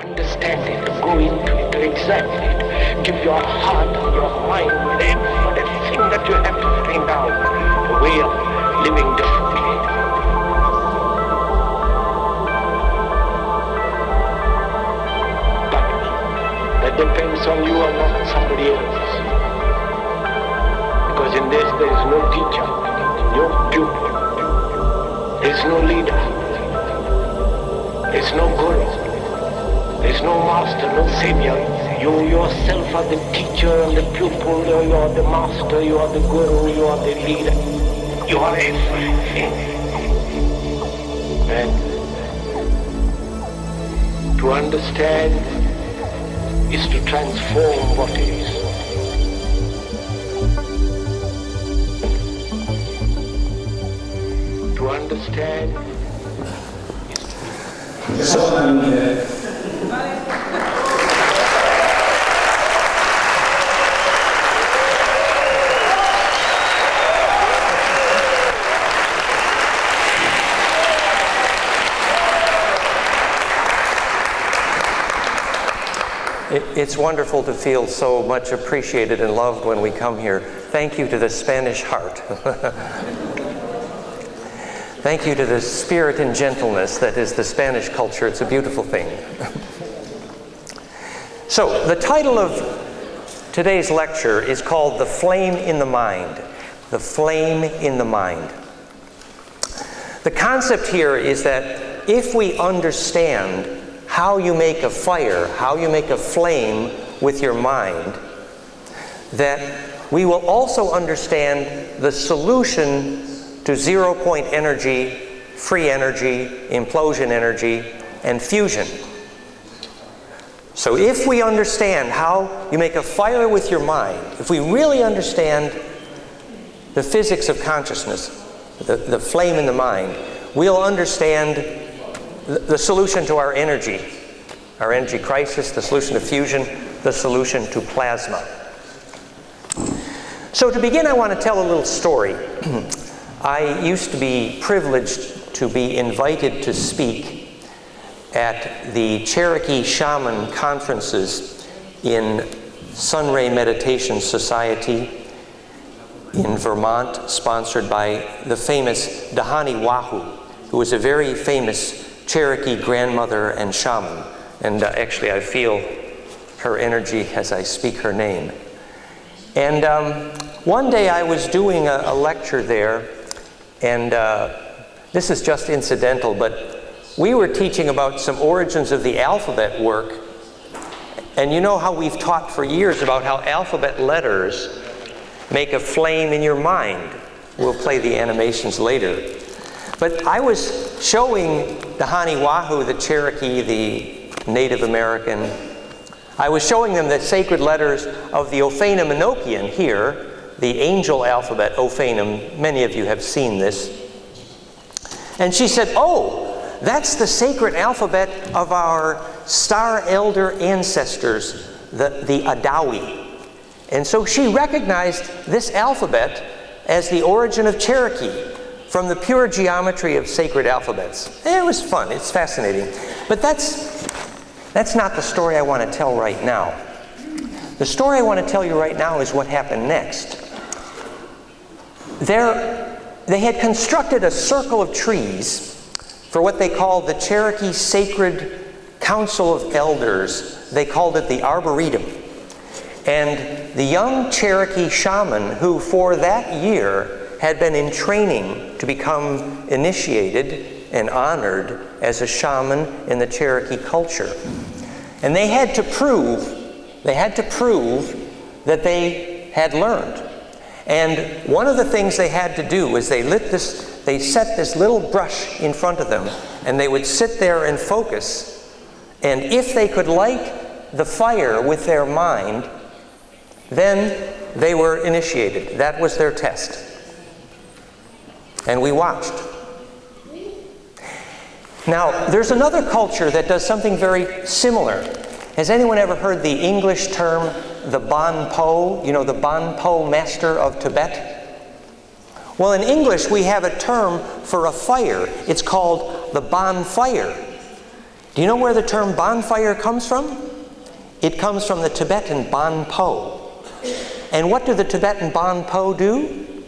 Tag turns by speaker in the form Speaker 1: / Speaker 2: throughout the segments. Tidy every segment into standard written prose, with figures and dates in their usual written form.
Speaker 1: Understand it, go into it, examine it, give your heart and your mind with everything that you have to find out, a way of living differently. But that depends on you and not somebody else. Because in this there is no teacher, no pupil, there is no leader, there is no guru. There's no master, no savior. You yourself are the teacher and the pupil, you are the master, you are the guru, you are the leader. You are everything. And to understand is to transform what is. To understand is to...
Speaker 2: It's wonderful to feel so much appreciated and loved when we come here. Thank you to the Spanish heart. Thank you to the spirit and gentleness that is the Spanish culture. It's a beautiful thing. So, the title of today's lecture is called The Flame in the Mind. The Flame in the Mind. The concept here is that if we understand how you make a fire, how you make a flame with your mind, that we will also understand the solution to zero-point energy, free energy, implosion energy, and fusion. So if we understand how you make a fire with your mind, if we really understand the physics of consciousness, the flame in the mind, we'll understand the solution to our energy crisis, the solution to fusion, the solution to plasma. So to begin, I want to tell a little story. I used to be privileged to be invited to speak at the Cherokee Shaman conferences in Sunray Meditation Society in Vermont, sponsored by the famous Dahani Wahu, who was a very famous Cherokee grandmother and shaman. And actually I feel her energy as I speak her name. And one day I was doing a lecture there, and this is just incidental, but we were teaching about some origins of the alphabet work. And you know how we've taught for years about how alphabet letters make a flame in your mind. We'll play the animations later. But I was showing the Hani Wahu, the Cherokee, the Native American, I was showing them the sacred letters of the Ophanim Enochian here, the angel alphabet, Ophanim. Many of you have seen this. And she said, oh, that's the sacred alphabet of our star elder ancestors, the Adawi. And so she recognized this alphabet as the origin of Cherokee, from the pure geometry of sacred alphabets. It was fun, it's fascinating. But that's not the story I want to tell right now. The story I want to tell you right now is what happened next. They had constructed a circle of trees for what they called the Cherokee Sacred Council of Elders. They called it the Arboretum. And the young Cherokee shaman, who for that year had been in training to become initiated and honored as a shaman in the Cherokee culture. And they had to prove that they had learned. And one of the things they had to do was they set this little brush in front of them, and they would sit there and focus. And if they could light the fire with their mind, then they were initiated. That was their test. And we watched. Now, there's another culture that does something very similar. Has anyone ever heard the English term, the Bon Po? You know, the Bon Po master of Tibet? Well, in English, we have a term for a fire. It's called the bonfire. Do you know where the term bonfire comes from? It comes from the Tibetan Bon Po. And what do the Tibetan Bon Po do?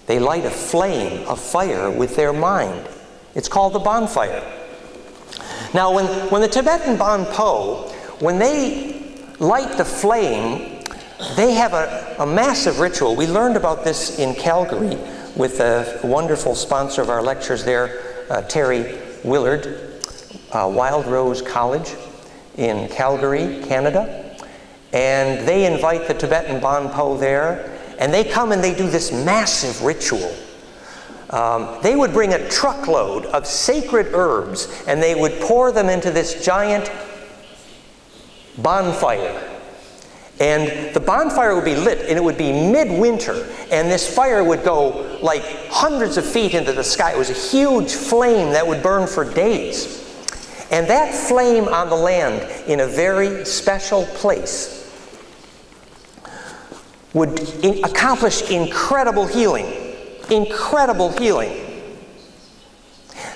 Speaker 2: They light a flame, a fire with their mind. It's called the bonfire. Now, when the Tibetan Bon Po, when they light the flame, they have a massive ritual. We learned about this in Calgary with a wonderful sponsor of our lectures there, Terry Willard, Wild Rose College in Calgary, Canada. And they invite the Tibetan Bon Po there, and they come and they do this massive ritual. They would bring a truckload of sacred herbs, and they would pour them into this giant bonfire. And the bonfire would be lit, and it would be midwinter, and this fire would go like hundreds of feet into the sky. It was a huge flame that would burn for days. And that flame on the land, in a very special place, would accomplish incredible healing. Incredible healing.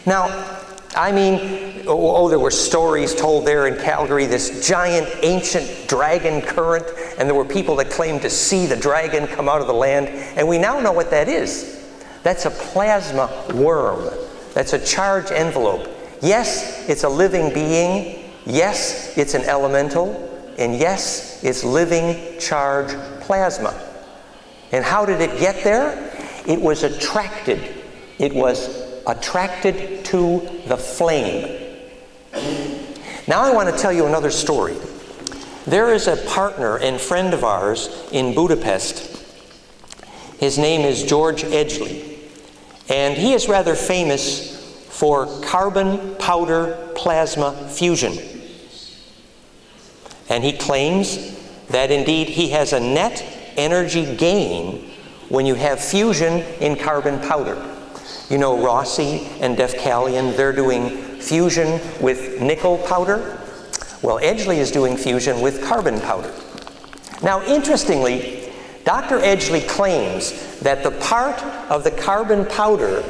Speaker 2: Now, I mean, there were stories told there in Calgary, this giant ancient dragon current, and there were people that claimed to see the dragon come out of the land, and we now know what that is. That's a plasma worm. That's a charge envelope. Yes, it's a living being. Yes, it's an elemental. And yes, it's living charge plasma. And how did it get there? It was attracted. It was attracted to the flame. Now I want to tell you another story. There is a partner and friend of ours in Budapest. His name is George Edgley. And he is rather famous for carbon powder plasma fusion. And he claims that indeed he has a net energy gain when you have fusion in carbon powder. You know, Rossi and Defcalion, they're doing fusion with nickel powder. Well, Edgley is doing fusion with carbon powder. Now, interestingly, Dr. Edgley claims that the part of the carbon powder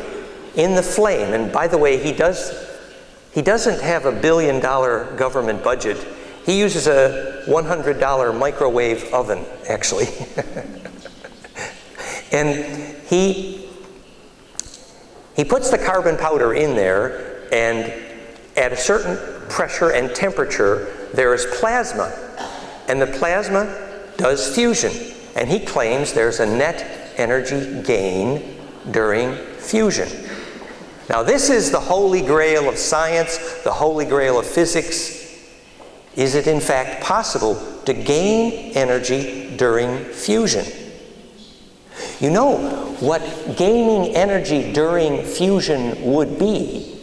Speaker 2: in the flame, and by the way, he doesn't have $1 billion government budget. He uses a $100 microwave oven, actually. And he puts the carbon powder in there, and at a certain pressure and temperature, there is plasma. And the plasma does fusion. And he claims there's a net energy gain during fusion. Now, this is the holy grail of science, the holy grail of physics. Is it in fact possible to gain energy during fusion? You know what gaining energy during fusion would be?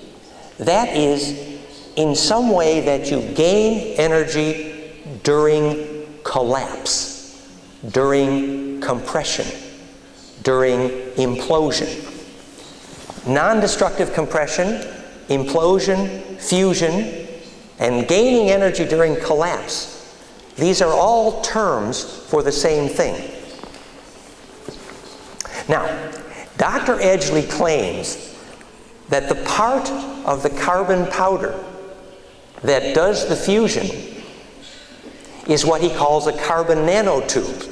Speaker 2: That is in some way that you gain energy during collapse, during compression, during implosion. Non-destructive compression, implosion, fusion, and gaining energy during collapse. These are all terms for the same thing. Now, Dr. Edgley claims that the part of the carbon powder that does the fusion is what he calls a carbon nanotube.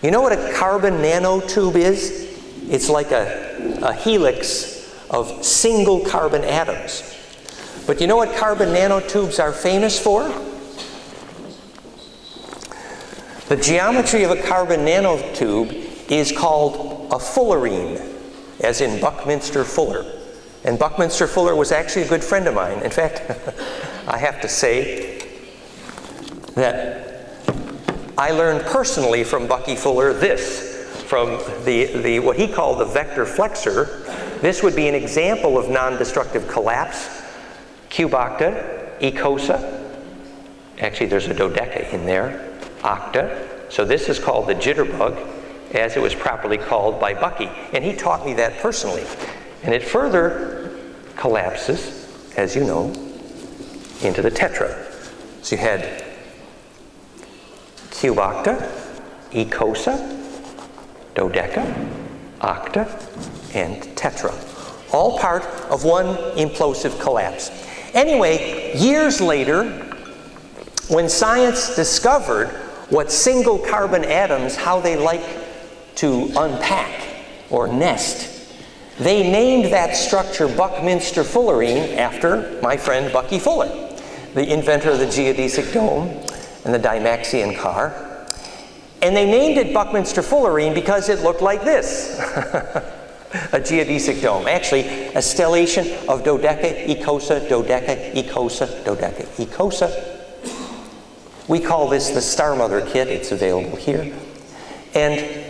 Speaker 2: You know what a carbon nanotube is? It's like a helix of single carbon atoms. But you know what carbon nanotubes are famous for? The geometry of a carbon nanotube is called a fullerene, as in Buckminster Fuller. And Buckminster Fuller was actually a good friend of mine. In fact, I have to say that I learned personally from Bucky Fuller this, from the what he called the vector flexor. This would be an example of non-destructive collapse. Cube octa, ecosa. Actually, there's a dodeca in there. Octa. So this is called the jitterbug, as it was properly called by Bucky. And he taught me that personally. And it further collapses, as you know, into the tetra. So you had cube octa, ecosa, dodeca, octa, and tetra. All part of one implosive collapse. Anyway, years later, when science discovered what single carbon atoms, how they like to unpack or nest, they named that structure Buckminster Fullerene after my friend Bucky Fuller, the inventor of the geodesic dome and the Dymaxion car. And they named it Buckminster Fullerene because it looked like this. A geodesic dome. Actually, a stellation of dodeca, ecosa, dodeca, ecosa, dodeca, ecosa. We call this the Star Mother kit. It's available here. And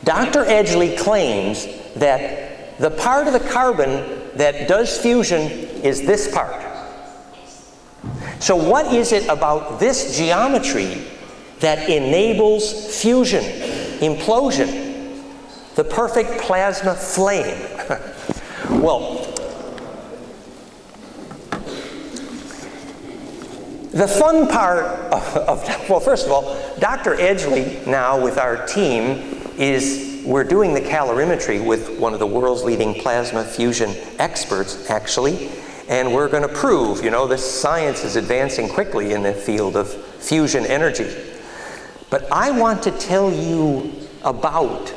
Speaker 2: Dr. Edgley claims that the part of the carbon that does fusion is this part. So what is it about this geometry that enables fusion, implosion, the perfect plasma flame? Well, the fun part well, first of all, Dr. Edgley now with our team we're doing the calorimetry with one of the world's leading plasma fusion experts, actually, and we're going to prove, this science is advancing quickly in the field of fusion energy. But I want to tell you about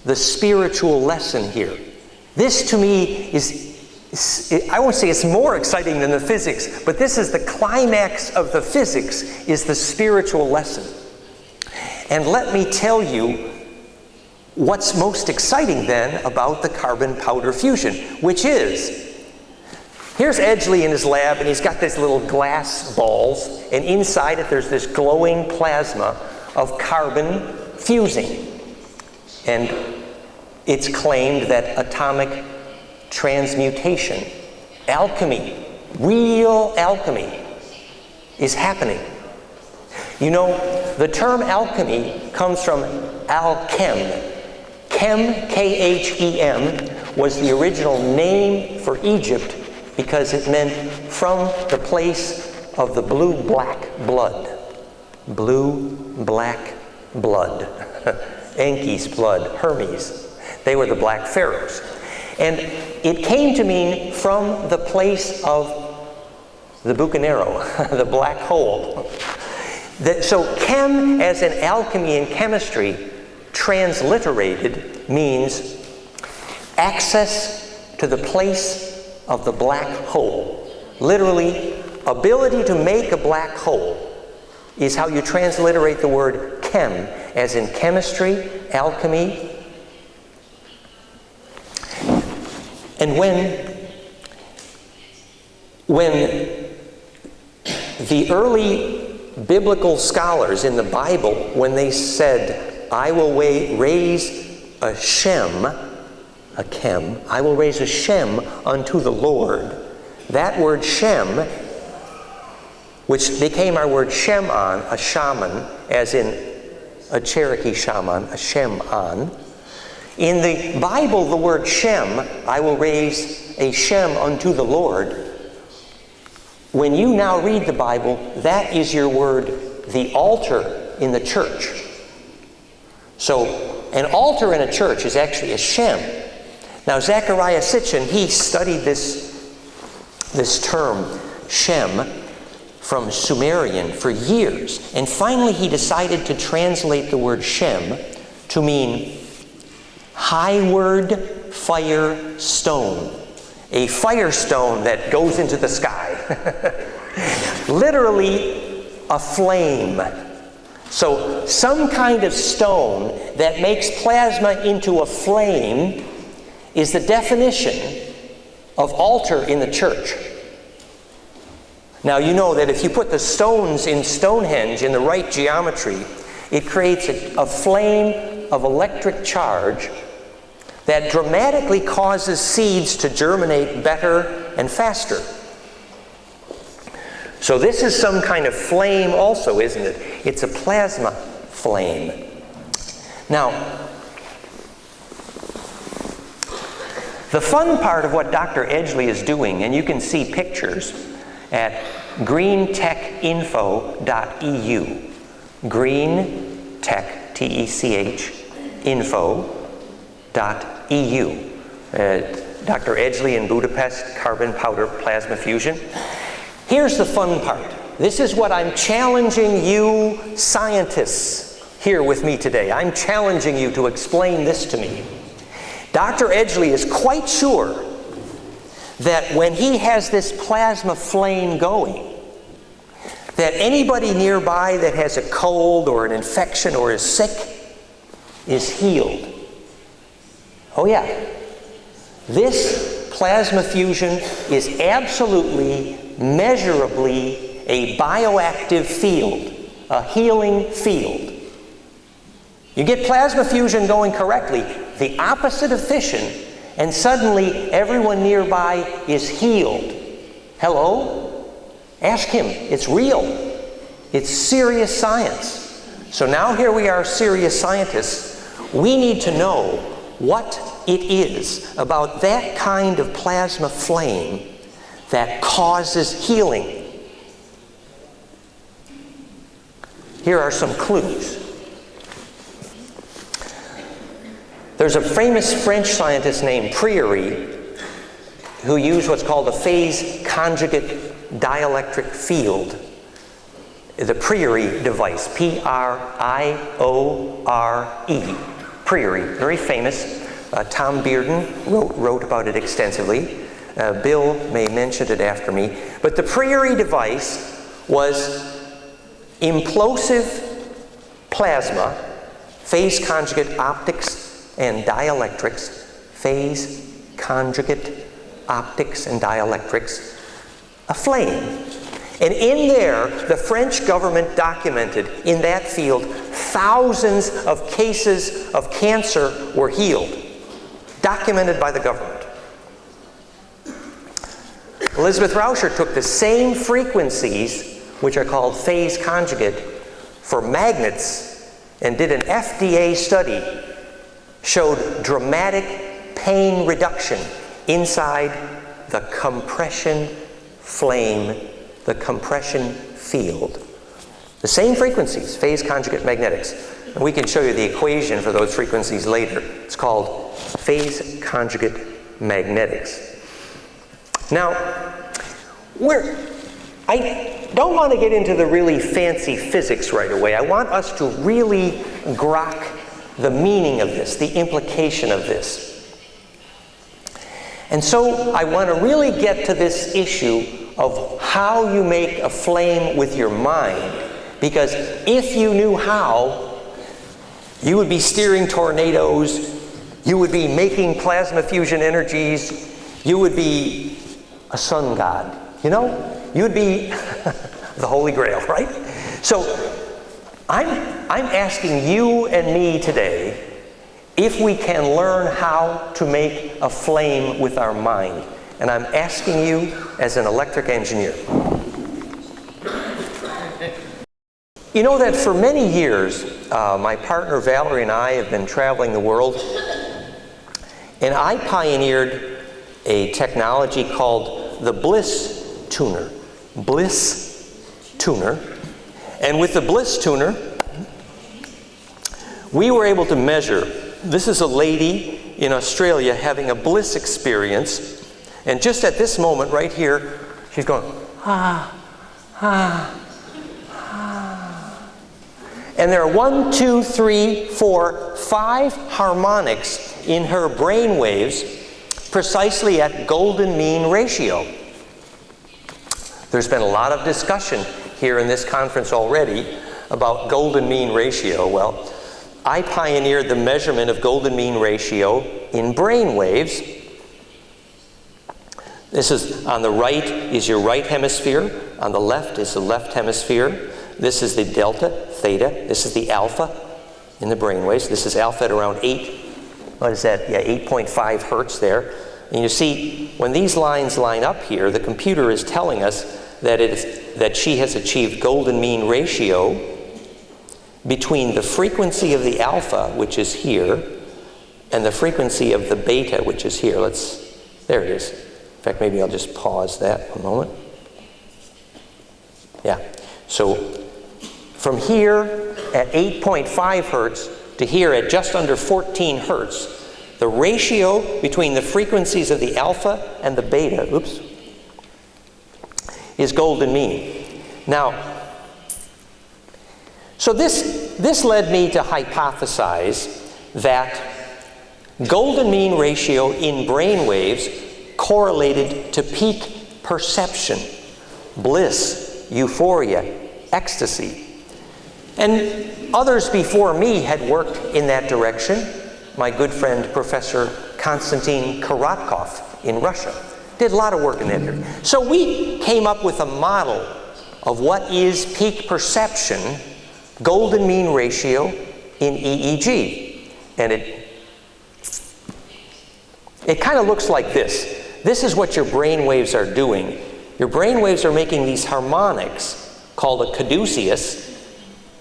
Speaker 2: the spiritual lesson here. This to me I won't say it's more exciting than the physics, but this is the climax of the physics, is the spiritual lesson. And let me tell you what's most exciting then about the carbon powder fusion, which is, here's Edgley in his lab, and he's got these little glass balls, and inside it there's this glowing plasma of carbon fusing. And it's claimed that atomic transmutation, alchemy, real alchemy, is happening. The term alchemy comes from alchem. Chem, K-H-E-M, was the original name for Egypt because it meant from the place of the blue-black blood. Blue-black blood. Enki's blood, Hermes. They were the black pharaohs. And it came to mean from the place of the bucanero, the black hole. So chem, as in alchemy and chemistry, transliterated means access to the place of the black hole. Literally, ability to make a black hole is how you transliterate the word chem, as in chemistry, alchemy. And when the early biblical scholars in the Bible, when they said, I will raise a Shem, a Chem, I will raise a Shem unto the Lord. That word Shem, which became our word Shem'an, a shaman, as in a Cherokee shaman, a Shem'an. In the Bible, the word Shem, I will raise a Shem unto the Lord. When you now read the Bible, that is your word, the altar in the church. So, an altar in a church is actually a Shem. Now, Zechariah Sitchin, he studied this term, Shem, from Sumerian for years. And finally, he decided to translate the word Shem to mean highward fire stone. A firestone that goes into the sky. Literally, a flame. So some kind of stone that makes plasma into a flame is the definition of altar in the church. Now you know that if you put the stones in Stonehenge in the right geometry, it creates a flame of electric charge that dramatically causes seeds to germinate better and faster. So this is some kind of flame also, isn't it? It's a plasma flame. Now, the fun part of what Dr. Edgley is doing, and you can see pictures at greentechinfo.eu, greentech, T-E-C-H, info.eu. Dr. Edgley in Budapest, carbon powder plasma fusion. Here's the fun part. This is what I'm challenging you scientists here with me today. I'm challenging you to explain this to me. Dr. Edgley is quite sure that when he has this plasma flame going, that anybody nearby that has a cold or an infection or is sick is healed. Oh yeah. This plasma fusion is absolutely, measurably a bioactive field, a healing field. You get plasma fusion going correctly, the opposite of fission, and suddenly everyone nearby is healed. Hello? Ask him. It's real. It's serious science. So now here we are, serious scientists. We need to know what it is about that kind of plasma flame that causes healing. Here are some clues. There's a famous French scientist named Priory who used what's called a phase conjugate dielectric field. The Priory device, P-R-I-O-R-E. Priory, very famous. Tom Bearden wrote about it extensively. Bill may mention it after me. But the Priory device was implosive plasma, phase conjugate optics and dielectrics, phase conjugate optics and dielectrics, a flame. And in there, the French government documented in that field thousands of cases of cancer were healed, documented by the government. Elizabeth Rauscher took the same frequencies, which are called phase conjugate, for magnets and did an FDA study, showed dramatic pain reduction inside the compression flame, the compression field. The same frequencies, phase conjugate magnetics. And we can show you the equation for those frequencies later. It's called phase conjugate magnetics. Now, I don't want to get into the really fancy physics right away. I want us to really grok the meaning of this, the implication of this. And so I want to really get to this issue of how you make a flame with your mind. Because if you knew how, you would be steering tornadoes, you would be making plasma fusion energies, you would be a sun god, you know? You would be the Holy Grail, right? So I'm asking you and me today if we can learn how to make a flame with our mind. And I'm asking you as an electric engineer. You know that for many years, my partner Valerie and I have been traveling the world, and I pioneered a technology called the Bliss Tuner. Bliss Tuner. And with the Bliss Tuner, we were able to measure. This is a lady in Australia having a bliss experience. And just at this moment right here, she's going, ah, ah, ah. And there are 1, 2, 3, 4, 5 harmonics in her brain waves precisely at golden mean ratio. There's been a lot of discussion here in this conference already about golden mean ratio. Well, I pioneered the measurement of golden mean ratio in brain waves. This is, on the right is your right hemisphere, on the left is the left hemisphere. This is the delta, theta, this is the alpha in the brain waves. This is alpha at around 8.5 hertz there. And you see, when these lines line up here, the computer is telling us that she has achieved golden mean ratio between the frequency of the alpha, which is here, and the frequency of the beta, which is here. There it is. In fact, maybe I'll just pause that a moment. Yeah. So from here at 8.5 hertz to here at just under 14 hertz, The ratio between the frequencies of the alpha and the beta, is golden mean. Now, so this led me to hypothesize that golden mean ratio in brain waves correlated to peak perception, bliss, euphoria, ecstasy. And others before me had worked in that direction. My good friend, Professor Konstantin Korotkov in Russia, did a lot of work in that area. So we came up with a model of what is peak perception, golden mean ratio in EEG. And it kind of looks like this. This is what your brain waves are doing. Your brain waves are making these harmonics called a caduceus,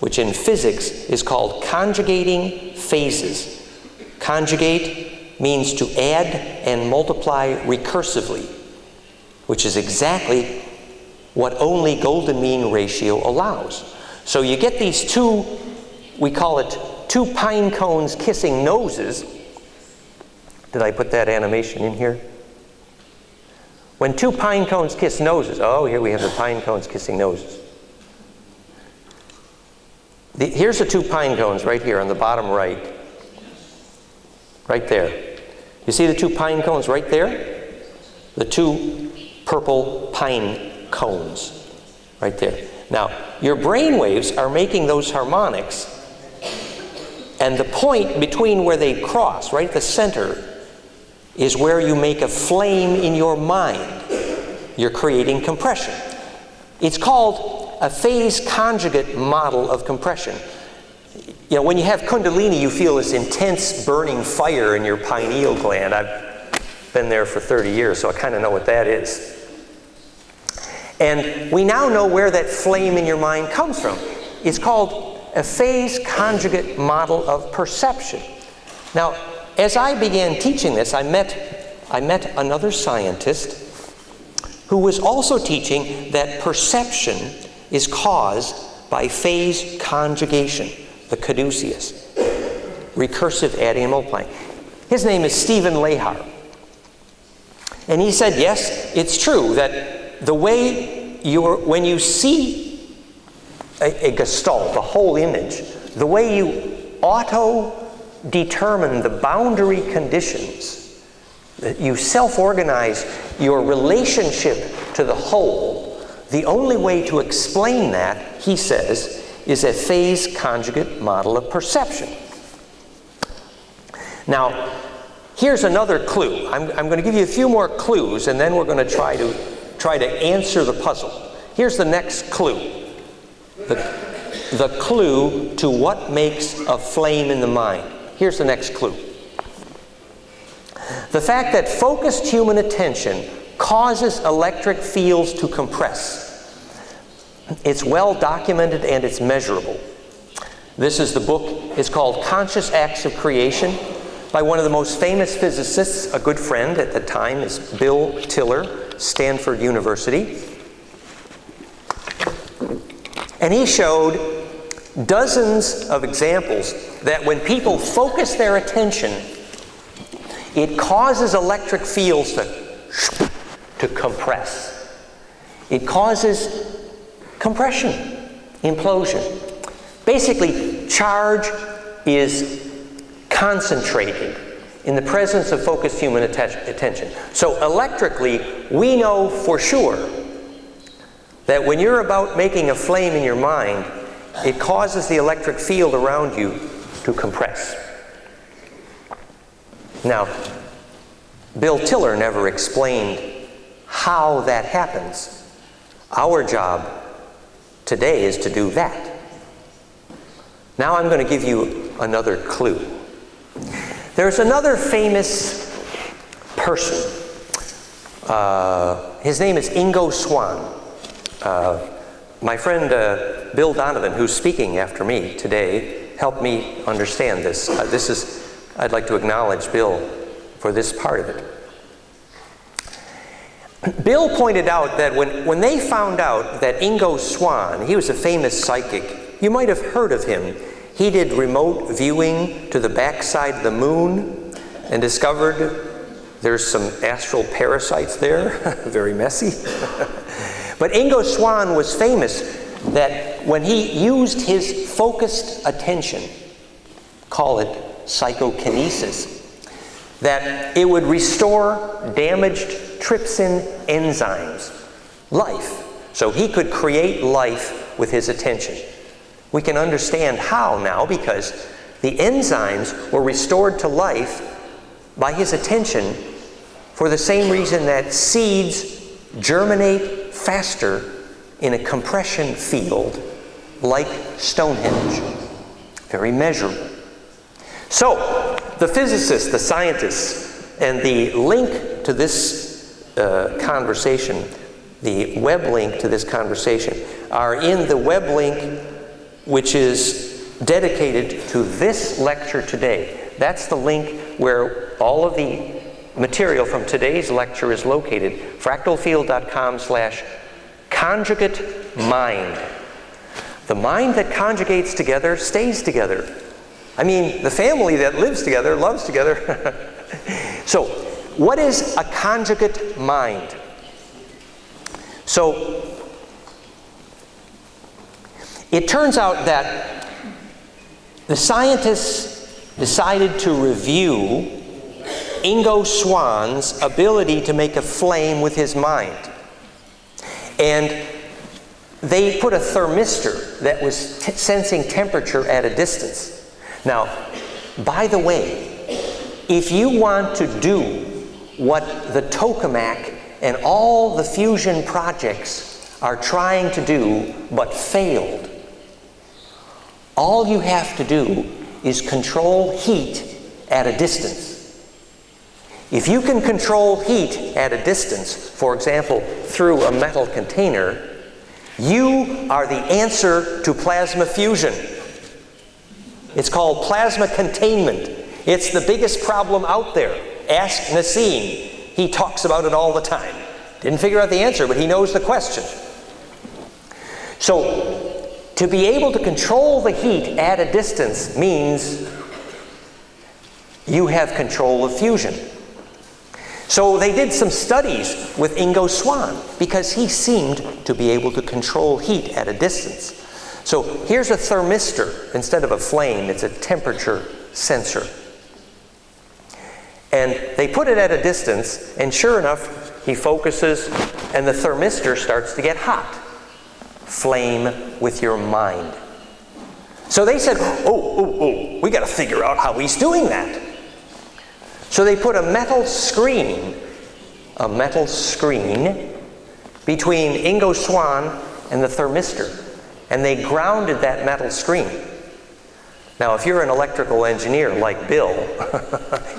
Speaker 2: which in physics is called conjugating phases. Conjugate means to add and multiply recursively, which is exactly what only golden mean ratio allows. So you get these two, we call it two pine cones kissing noses. Did I put that animation in here? When two pine cones kiss noses, oh, here we have the pine cones kissing noses. Here's the two pine cones right here on the bottom right. Right there. You see the two pine cones right there? The two purple pine cones right there. Now, your brain waves are making those harmonics, and the point between where they cross, right at the center, is where you make a flame in your mind. You're creating compression. It's called a phase conjugate model of compression. You know, when you have Kundalini, you feel this intense burning fire in your pineal gland. I've been there for 30 years, so I kind of know what that is. And we now know where that flame in your mind comes from. It's called a phase conjugate model of perception. Now, as I began teaching this, I met another scientist who was also teaching that perception is caused by phase conjugation, the caduceus, recursive adding and multiplying. His name is Stephen Lehar. And he said, yes, it's true that the way when you see a gestalt, a whole image, the way you auto-determine the boundary conditions, that you self-organize your relationship to the whole, the only way to explain that, he says, is a phase conjugate model of perception. Now, here's another clue. I'm going to give you a few more clues, and then we're going to try to answer the puzzle. Here's the next clue. The clue to what makes a flame in the mind. Here's the next clue. The fact that focused human attention causes electric fields to compress. It's well documented and it's measurable. This is the book. It's called Conscious Acts of Creation by one of the most famous physicists, a good friend at the time is Bill Tiller, Stanford University. And he showed dozens of examples that when people focus their attention, it causes electric fields to compress. It causes compression, implosion. Basically, charge is concentrated in the presence of focused human attention. So electrically, we know for sure that when you're about making a flame in your mind, it causes the electric field around you to compress. Now, Bill Tiller never explained how that happens. Our job today is to do that. Now I'm going to give you another clue. There's another famous person. His name is Ingo Swann. My friend Bill Donovan, who's speaking after me today, helped me understand this. I'd like to acknowledge Bill for this part of it. Bill pointed out that when they found out that Ingo Swann, he was a famous psychic, you might have heard of him. He did remote viewing to the backside of the moon. and discovered there's some astral parasites there, very messy. But Ingo Swann was famous that when he used his focused attention, call it psychokinesis, that it would restore damaged trypsin enzymes, life. So he could create life with his attention. We can understand how now because the enzymes were restored to life by his attention for the same reason that seeds germinate faster in a compression field like Stonehenge. Very measurable. So, the physicists, the scientists, and the link to this conversation, the web link to this conversation, are in the web link which is dedicated to this lecture today. That's the link where all of the material from today's lecture is located, fractalfield.com/conjugate mind. The mind that conjugates together stays together. I mean, the family that lives together loves together. So, what is a conjugate mind? So, it turns out that the scientists decided to review Ingo Swann's ability to make a flame with his mind. And they put a thermistor that was sensing temperature at a distance. Now, by the way, if you want to do what the tokamak and all the fusion projects are trying to do but failed, all you have to do is control heat at a distance. If you can control heat at a distance, for example, through a metal container, you are the answer to plasma fusion. It's called plasma containment. It's the biggest problem out there. Ask Nassim. He talks about it all the time. Didn't figure out the answer, but he knows the question. So, to be able to control the heat at a distance means you have control of fusion. So they did some studies with Ingo Swann because he seemed to be able to control heat at a distance. So here's a thermistor. Instead of a flame, it's a temperature sensor. And they put it at a distance, and sure enough, he focuses, and the thermistor starts to get hot. Flame with your mind. So they said, we got to figure out how he's doing that. So they put a metal screen between Ingo Swann and the thermistor, and they grounded that metal screen. Now, if you're an electrical engineer like Bill,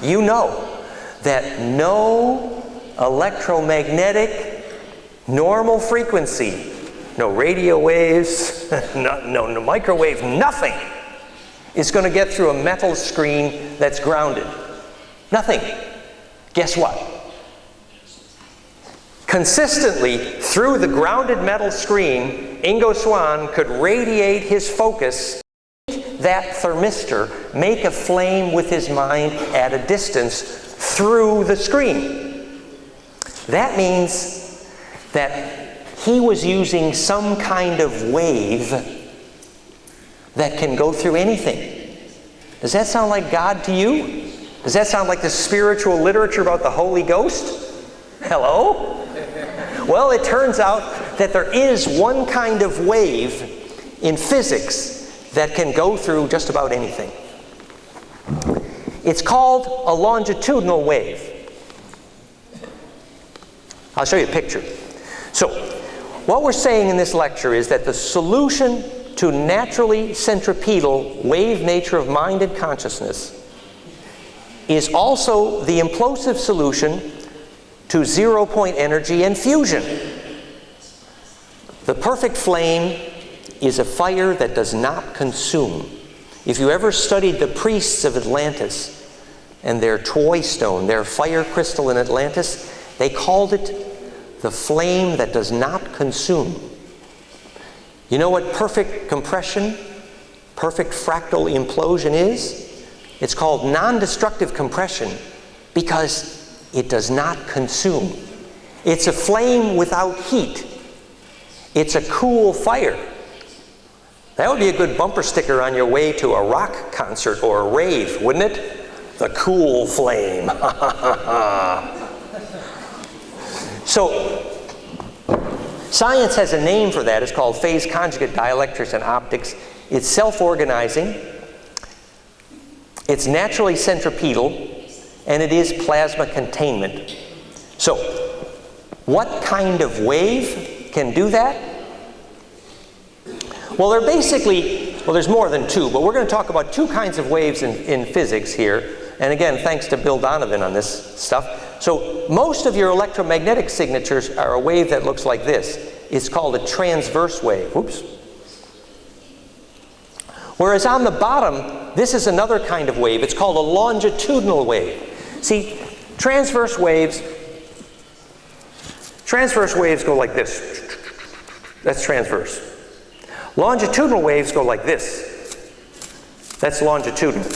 Speaker 2: you know that no electromagnetic normal frequency, no radio waves, no microwave, nothing is going to get through a metal screen that's grounded. Nothing. Guess what? Consistently, through the grounded metal screen, Ingo Swann could radiate his focus, that thermistor, make a flame with his mind at a distance through the screen. That means that he was using some kind of wave that can go through anything. Does that sound like God to you? Does that sound like the spiritual literature about the Holy Ghost? Hello? Well, it turns out that there is one kind of wave in physics that can go through just about anything. It's called a longitudinal wave. I'll show you a picture. So, what we're saying in this lecture is that the solution to naturally centripetal wave nature of mind and consciousness is also the implosive solution to zero-point energy and fusion. The perfect flame is a fire that does not consume. If you ever studied the priests of Atlantis and their toy stone, their fire crystal in Atlantis, they called it the flame that does not consume. You know what perfect compression, perfect fractal implosion is? It's called non-destructive compression Because it does not consume. It's a flame without heat. It's a cool fire. That would be a good bumper sticker on your way to a rock concert or a rave, wouldn't it? The cool flame. So, science has a name for that. It's called phase conjugate dielectrics and optics. It's self-organizing. It's naturally centripetal, and it is plasma containment. So, what kind of wave can do that? Well, they're basically, well, there's more than two, but we're going to talk about two kinds of waves in physics here. And again, thanks to Bill Donovan on this stuff. So, most of your electromagnetic signatures are a wave that looks like this. It's called a transverse wave. Whoops. Whereas on the bottom, this is another kind of wave. It's called a longitudinal wave. See, transverse waves go like this. That's transverse. Longitudinal waves go like this. That's longitudinal.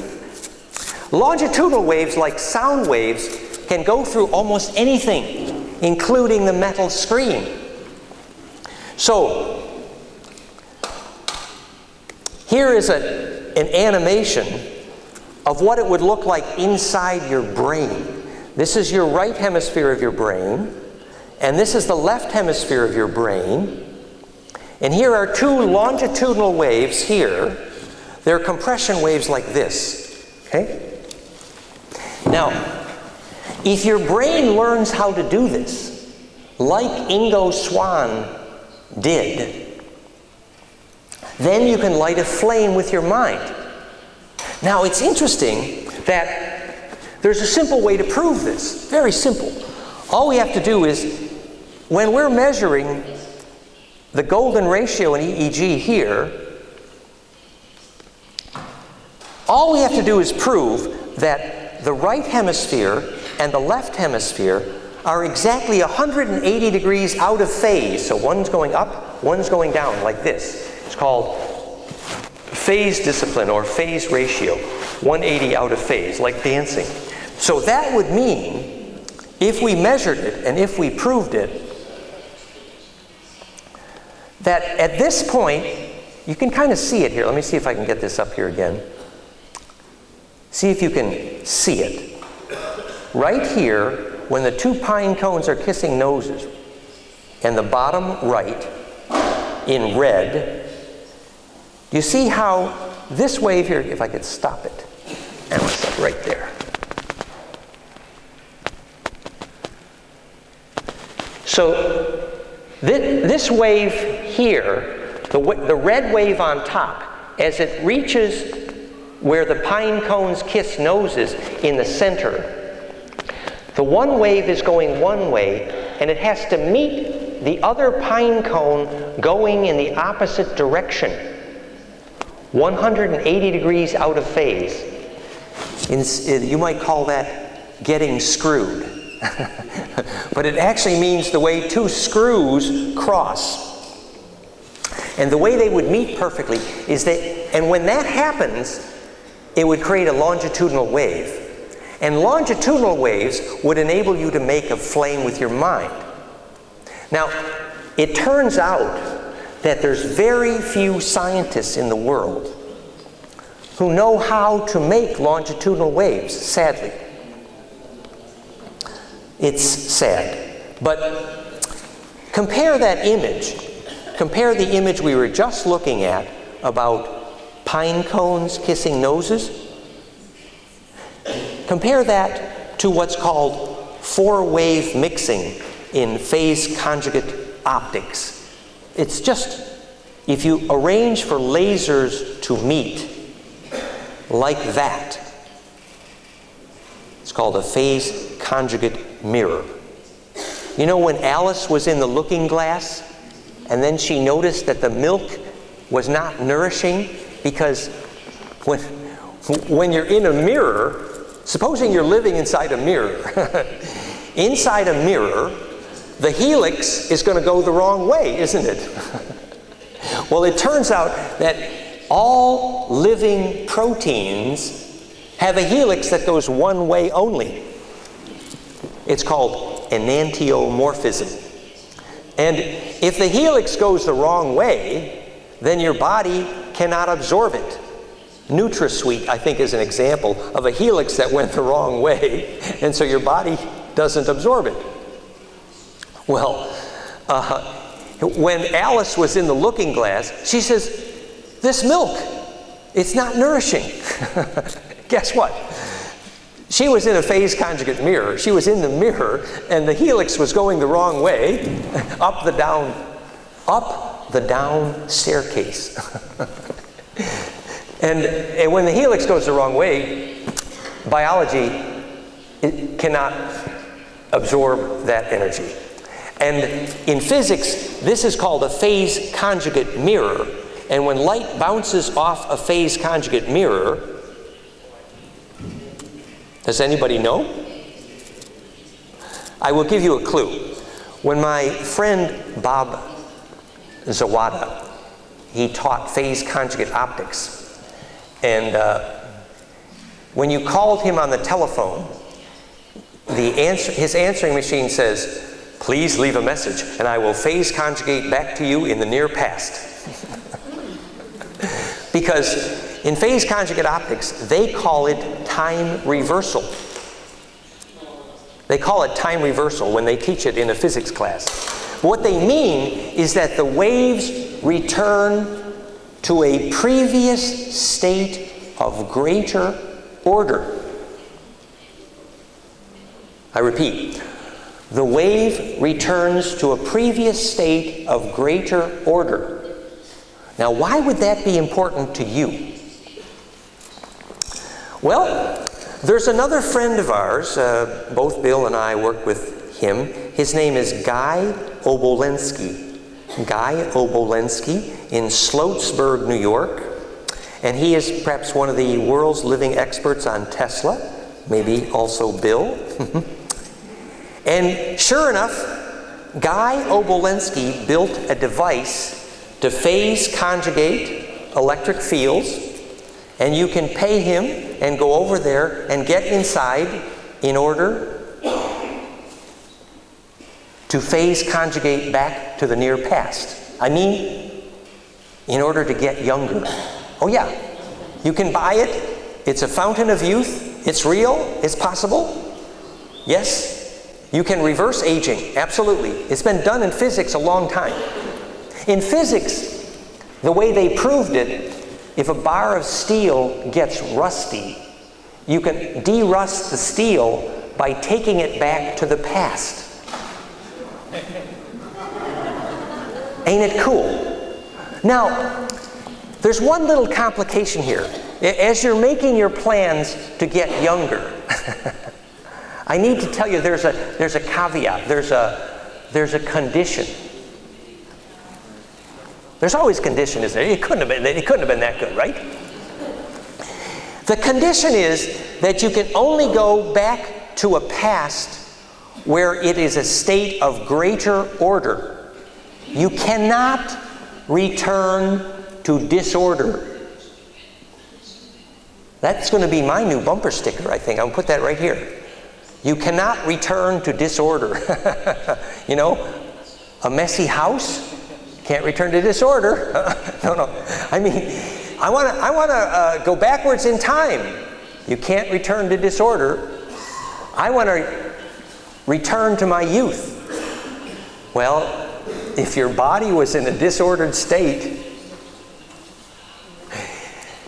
Speaker 2: Longitudinal waves, like sound waves, can go through almost anything, including the metal screen. So, here is an animation of what it would look like inside your brain. This is your right hemisphere of your brain, and this is the left hemisphere of your brain. And here are two longitudinal waves here. They're compression waves like this. Okay? Now, if your brain learns how to do this, like Ingo Swann did, then you can light a flame with your mind. Now, it's interesting that there's a simple way to prove this. Very simple. All we have to do is, when we're measuring the golden ratio in EEG here, all we have to do is prove that the right hemisphere and the left hemisphere are exactly 180 degrees out of phase. So one's going up, one's going down, like this. It's called phase discipline or phase ratio, 180 out of phase, like dancing. So that would mean, if we measured it and if we proved it, that at this point, you can kind of see it here. Let me see if I can get this up here again. See if you can see it. Right here, when the two pine cones are kissing noses, and the bottom right, in red, do you see how this wave here, if I could stop it, and it's like right there. So this wave here, the red wave on top, as it reaches where the pine cones kiss noses in the center, the one wave is going one way, and it has to meet the other pine cone going in the opposite direction, 180 degrees out of phase. You might call that getting screwed. But it actually means the way two screws cross. And the way they would meet perfectly is that, and when that happens, it would create a longitudinal wave. And longitudinal waves would enable you to make a flame with your mind. Now, it turns out that there's very few scientists in the world who know how to make longitudinal waves, sadly. It's sad. But compare that image. Compare the image we were just looking at about pine cones kissing noses. Compare that to what's called four-wave mixing in phase conjugate optics. It's just, if you arrange for lasers to meet like that, it's called a phase conjugate mirror. You know, when Alice was in the looking glass and then she noticed that the milk was not nourishing because when you're in a mirror, supposing you're living inside a mirror, inside a mirror, the helix is going to go the wrong way, isn't it? Well, it turns out that all living proteins have a helix that goes one way only. It's called enantiomorphism. And if the helix goes the wrong way, then your body cannot absorb it. NutraSweet, I think, is an example of a helix that went the wrong way, and so your body doesn't absorb it. Well, when Alice was in the looking glass, she says, "This milk, it's not nourishing." Guess what? She was in a phase conjugate mirror. She was in the mirror, and the helix was going the wrong way, up the down staircase. And when the helix goes the wrong way, biology cannot absorb that energy. And in physics, this is called a phase conjugate mirror. And when light bounces off a phase conjugate mirror, does anybody know? I will give you a clue. When my friend Bob Zawada, he taught phase conjugate optics. And when you called him on the telephone, his answering machine says, "Please leave a message, and I will phase conjugate back to you in the near past." Because in phase conjugate optics, they call it time reversal. They call it time reversal when they teach it in a physics class. But what they mean is that the waves return to a previous state of greater order. I repeat, the wave returns to a previous state of greater order. Now, why would that be important to you? Well, there's another friend of ours, both Bill and I work with him. His name is Guy Obolensky. Guy Obolensky in Sloatsburg, New York. And he is perhaps one of the world's living experts on Tesla, maybe also Bill. And sure enough, Guy Obolensky built a device to phase conjugate electric fields, and you can pay him and go over there and get inside in order to phase conjugate back to the near past. I mean, in order to get younger. Oh yeah, you can buy it. It's a fountain of youth. It's real. It's possible. Yes, you can reverse aging. Absolutely. It's been done in physics a long time. In physics, the way they proved it, if a bar of steel gets rusty, you can de-rust the steel by taking it back to the past. Ain't it cool? Now, there's one little complication here. As you're making your plans to get younger, I need to tell you there's a caveat, there's a condition. There's always condition, isn't there? It couldn't have been that good, right? The condition is that you can only go back to a past where it is a state of greater order. You cannot return to disorder. That's going to be my new bumper sticker, I think. I'll put that right here. You cannot return to disorder. You know, a messy house can't return to disorder. No. I mean, I want to go backwards in time. You can't return to disorder. I want to return to my youth. Well, if your body was in a disordered state.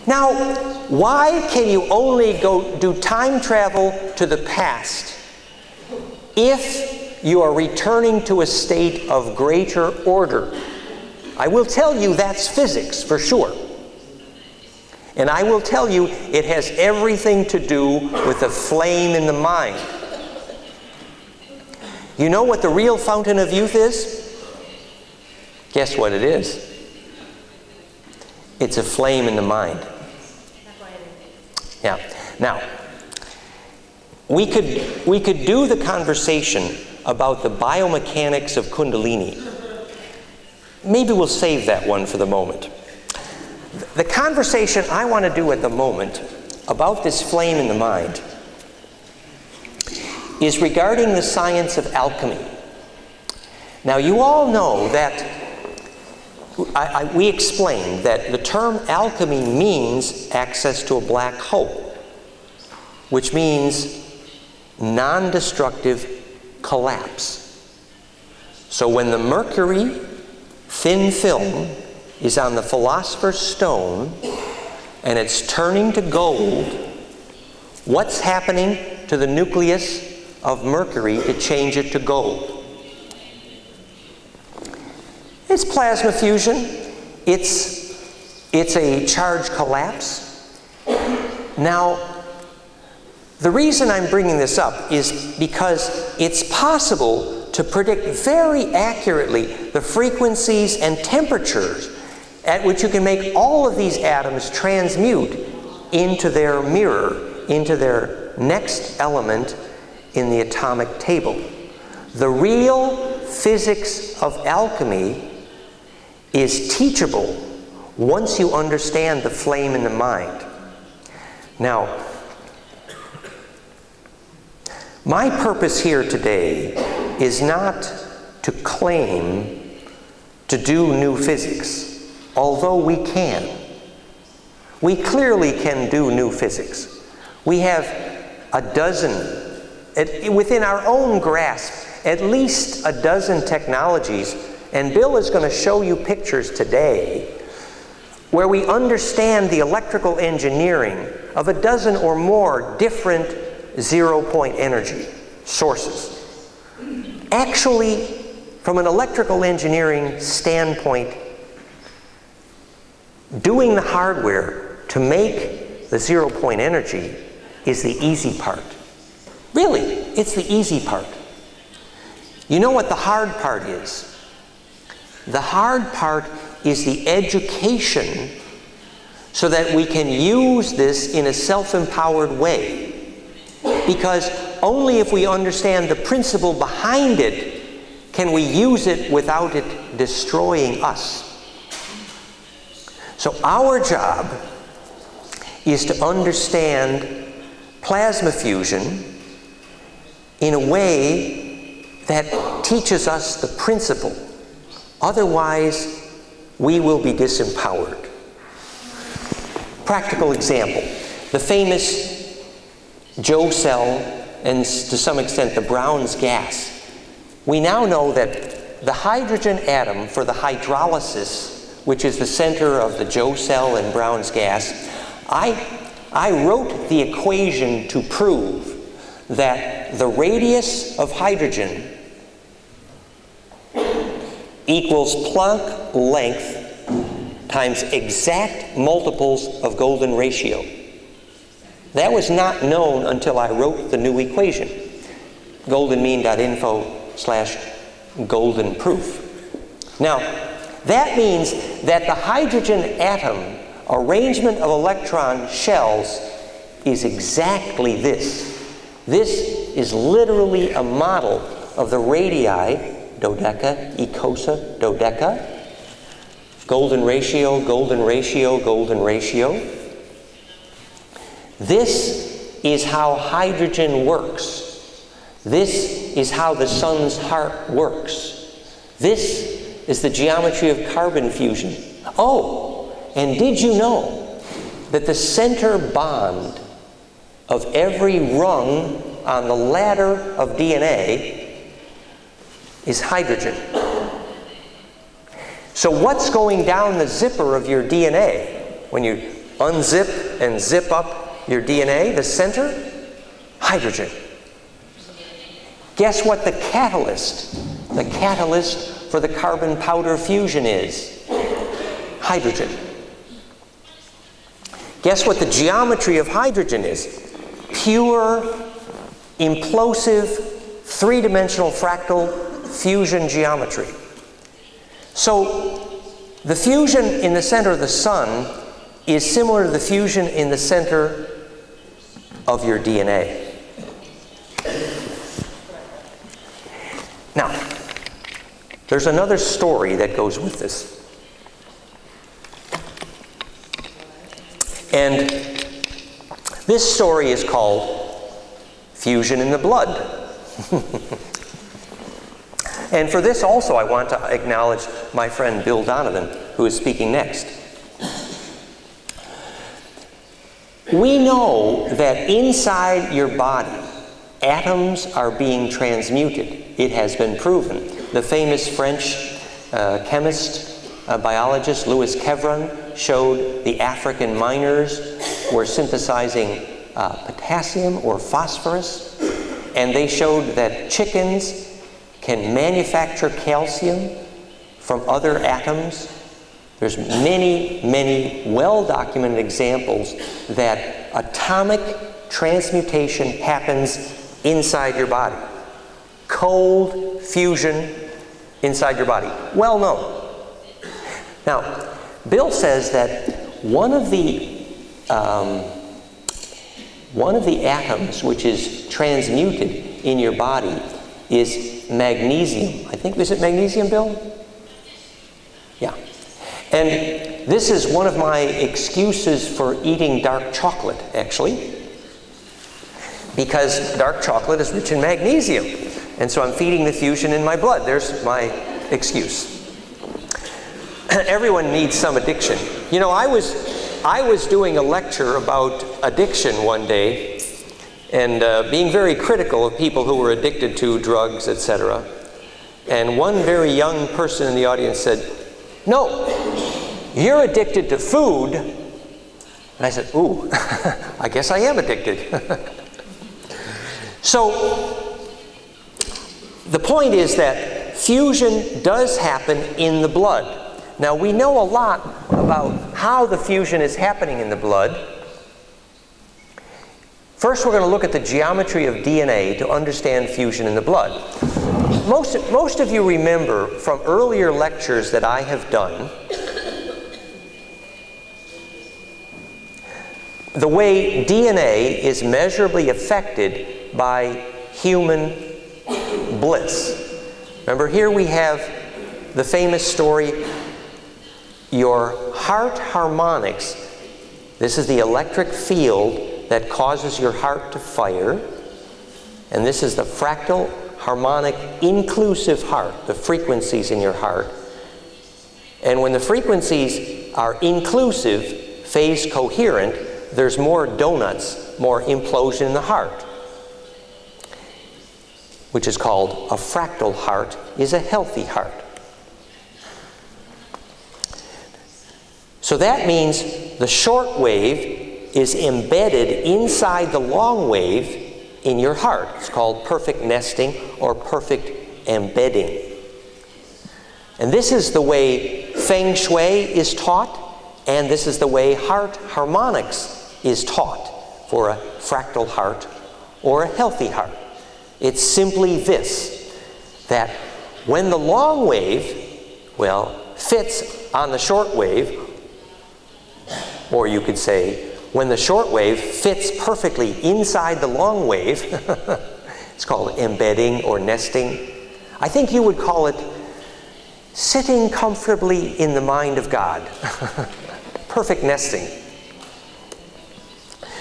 Speaker 2: Now, why can you only go do time travel to the past if you are returning to a state of greater order? I will tell you that's physics for sure. And I will tell you it has everything to do with the flame in the mind. You know what the real fountain of youth is? Guess what it is? It's a flame in the mind. Yeah. Now, we could do the conversation about the biomechanics of Kundalini. Maybe we'll save that one for the moment. The conversation I want to do at the moment about this flame in the mind is regarding the science of alchemy. Now, you all know that we explained that the term alchemy means access to a black hole, which means non-destructive collapse. So when the mercury thin film is on the philosopher's stone and it's turning to gold, what's happening to the nucleus of mercury to change it to gold? It's plasma fusion. It's a charge collapse. Now, the reason I'm bringing this up is because it's possible to predict very accurately the frequencies and temperatures at which you can make all of these atoms transmute into their mirror, into their next element in the atomic table. The real physics of alchemy is teachable once you understand the flame in the mind. Now, my purpose here today is not to claim to do new physics, although we can. We clearly can do new physics. We have a dozen, within our own grasp, at least a dozen technologies, and Bill is going to show you pictures today where we understand the electrical engineering of a dozen or more different zero-point energy sources. Actually, from an electrical engineering standpoint, doing the hardware to make the zero-point energy is the easy part. Really, it's the easy part. You know what the hard part is? The hard part is the education so that we can use this in a self-empowered way. Because only if we understand the principle behind it can we use it without it destroying us. So our job is to understand plasma fusion in a way that teaches us the principle. Otherwise, we will be disempowered. Practical example, the famous Joe cell and to some extent the Brown's gas. We now know that the hydrogen atom for the hydrolysis, which is the center of the Joe cell and Brown's gas, I wrote the equation to prove that the radius of hydrogen equals Planck length times exact multiples of golden ratio. That was not known until I wrote the new equation, goldenmean.info/golden proof. Now, that means that the hydrogen atom arrangement of electron shells is exactly this. This is literally a model of the radii, dodeca, ecosa, dodeca, golden ratio, golden ratio, golden ratio. This is how hydrogen works. This is how the sun's heart works. This is the geometry of carbon fusion. Oh, and did you know that the center bond of every rung on the ladder of DNA is hydrogen? So what's going down the zipper of your DNA? When you unzip and zip up your DNA, the center? Hydrogen. Guess what the catalyst for the carbon powder fusion is? Hydrogen. Guess what the geometry of hydrogen is? Pure, implosive, three-dimensional fractal fusion geometry. So the fusion in the center of the sun is similar to the fusion in the center of your DNA. Now, there's another story that goes with this. And this story is called Fusion in the Blood. And for this also, I want to acknowledge my friend Bill Donovan, who is speaking next. We know that inside your body, atoms are being transmuted. It has been proven. The famous French chemist, biologist Louis Kevron showed the African miners were synthesizing potassium or phosphorus, and they showed that chickens can manufacture calcium from other atoms. There's many, many well-documented examples that atomic transmutation happens inside your body. Cold fusion inside your body. Well known. Now, Bill says that one of the atoms which is transmuted in your body is magnesium. I think, is it magnesium, Bill? Yeah. And this is one of my excuses for eating dark chocolate, actually, because dark chocolate is rich in magnesium. And so I'm feeding the fusion in my blood. There's my excuse. Everyone needs some addiction. You know, I was doing a lecture about addiction one day, and being very critical of people who were addicted to drugs, etc. And one very young person in the audience said, "No, you're addicted to food." And I said, "Ooh, I guess I am addicted." So the point is that fusion does happen in the blood. Now, we know a lot about how the fusion is happening in the blood. First, we're going to look at the geometry of DNA to understand fusion in the blood. Most of you remember from earlier lectures that I have done the way DNA is measurably affected by human bliss. Remember, here we have the famous story, your heart harmonics. This is the electric field that causes your heart to fire. And this is the fractal harmonic inclusive heart, the frequencies in your heart. And when the frequencies are inclusive, phase coherent, there's more donuts, more implosion in the heart, which is called a fractal heart, is a healthy heart. So that means the short wave is embedded inside the long wave in your heart. It's called perfect nesting or perfect embedding. And this is the way Feng Shui is taught, and this is the way heart harmonics is taught for a fractal heart or a healthy heart. It's simply this, that when the long wave, fits on the short wave, or you could say, when the short wave fits perfectly inside the long wave, it's called embedding or nesting. I think you would call it sitting comfortably in the mind of God. Perfect nesting.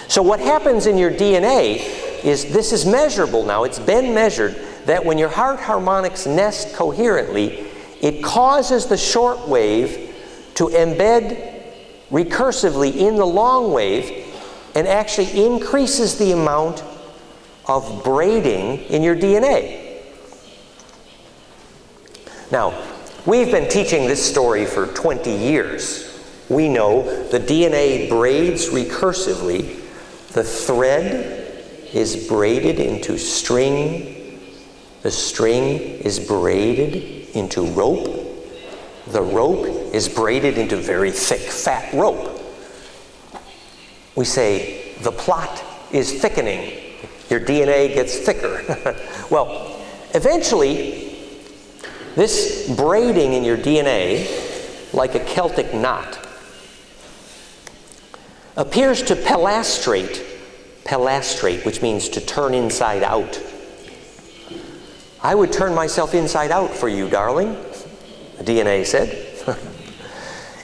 Speaker 2: So what happens in your DNA is, this is measurable now, it's been measured, that when your heart harmonics nest coherently, it causes the short wave to embed recursively in the long wave and actually increases the amount of braiding in your DNA. Now, we've been teaching this story for 20 years. We know the DNA braids recursively. The thread is braided into string. The string is braided into rope. The rope is braided into very thick, fat rope. We say the plot is thickening. Your DNA gets thicker. Well, eventually, this braiding in your DNA, like a Celtic knot, appears to pilastrate, which means to turn inside out. I would turn myself inside out for you, darling, the DNA said.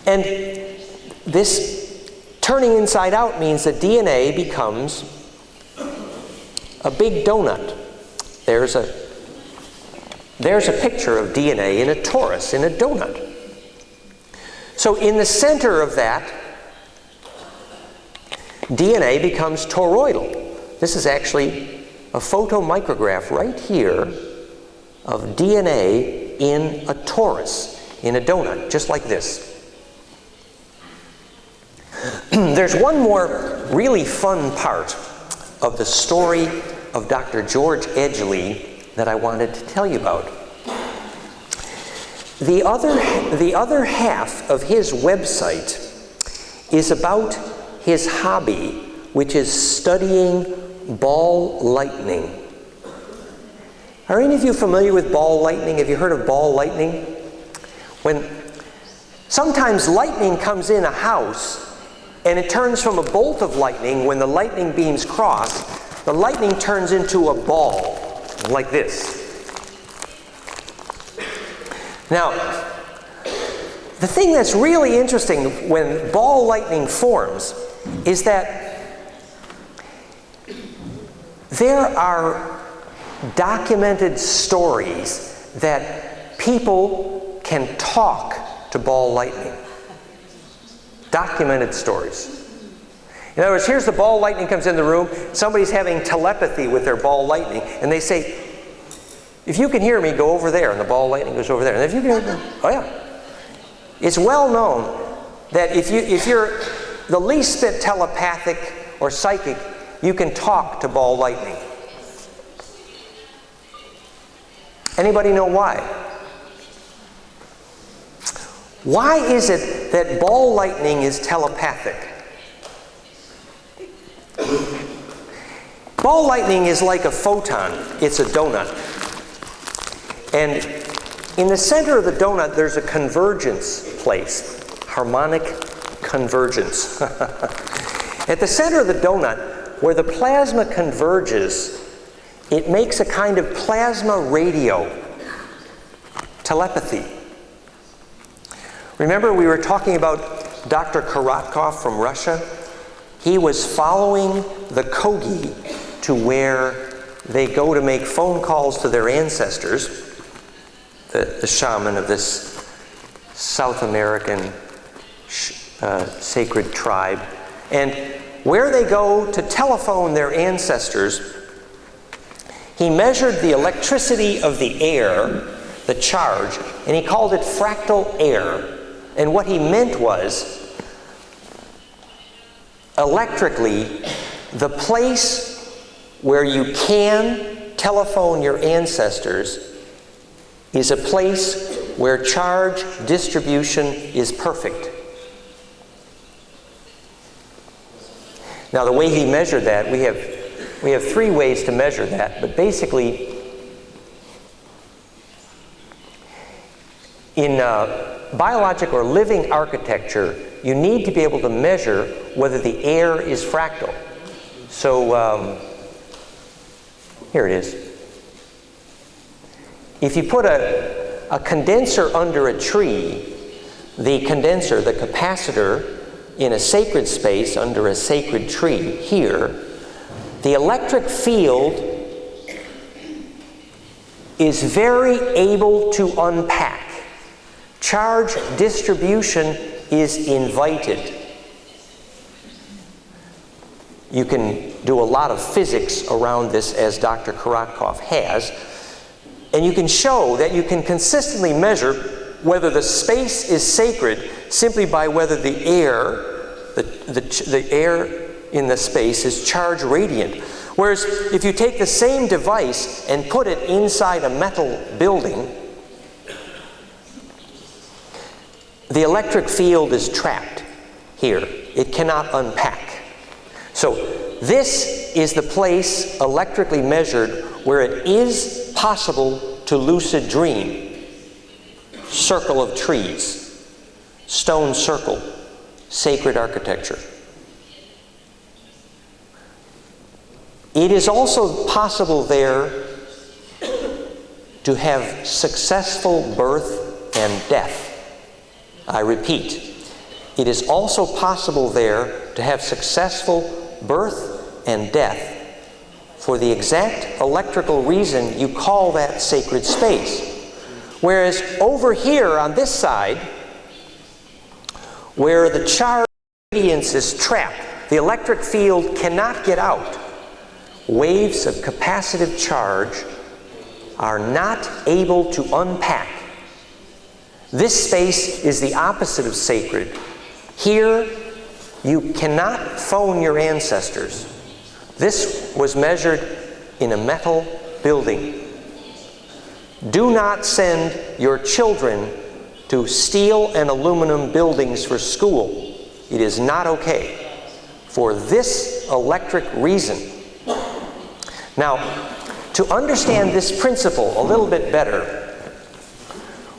Speaker 2: And this turning inside out means that DNA becomes a big donut. There's a picture of DNA in a torus, in a donut. So in the center of that, DNA becomes toroidal. This is actually a photomicrograph right here of DNA in a torus, in a donut, just like this. There's one more really fun part of the story of Dr. George Edgley that I wanted to tell you about. The other half of his website is about his hobby, which is studying ball lightning. Are any of you familiar with ball lightning? Have you heard of ball lightning? When sometimes lightning comes in a house and it turns from a bolt of lightning, when the lightning beams cross, the lightning turns into a ball like this. Now, the thing that's really interesting when ball lightning forms is that there are documented stories that people can talk to ball lightning. Documented stories. In other words, here's the ball lightning comes in the room, somebody's having telepathy with their ball lightning, and they say, if you can hear me, go over there, and the ball lightning goes over there. And if you can hear me, oh yeah. It's well known that if you're the least bit telepathic or psychic, you can talk to ball lightning. Anybody know why? Why is it that ball lightning is telepathic? Ball lightning is like a photon. It's a donut. And in the center of the donut, there's a convergence place, harmonic convergence. At the center of the donut, where the plasma converges, it makes a kind of plasma radio, telepathy. Remember we were talking about Dr. Korotkov from Russia? He was following the Kogi to where they go to make phone calls to their ancestors, the shaman of this South American sacred tribe. And where they go to telephone their ancestors, he measured the electricity of the air, the charge, and he called it fractal air. And what he meant was, electrically, the place where you can telephone your ancestors is a place where charge distribution is perfect. Now, the way he measured that, we have three ways to measure that, but basically, in biologic or living architecture, you need to be able to measure whether the air is fractal. So, here it is. If you put a condenser under a tree, the condenser, the capacitor, in a sacred space under a sacred tree here, the electric field is very able to unpack. Charge distribution is invited. You can do a lot of physics around this, as Dr. Korotkov has, and you can show that you can consistently measure whether the space is sacred simply by whether the air, the air in the space is charge radiant. Whereas if you take the same device and put it inside a metal building, the electric field is trapped here. It cannot unpack. So this is the place electrically measured where it is possible to lucid dream. Circle of trees, stone circle, sacred architecture. It is also possible there to have successful birth and death. I repeat, it is also possible there to have successful birth and death for the exact electrical reason you call that sacred space. Whereas over here on this side, where the charge radiance is trapped, the electric field cannot get out. Waves of capacitive charge are not able to unpack. This space is the opposite of sacred. Here, you cannot phone your ancestors. This was measured in a metal building. Do not send your children to steel and aluminum buildings for school. It is not okay for this electric reason. Now, to understand this principle a little bit better,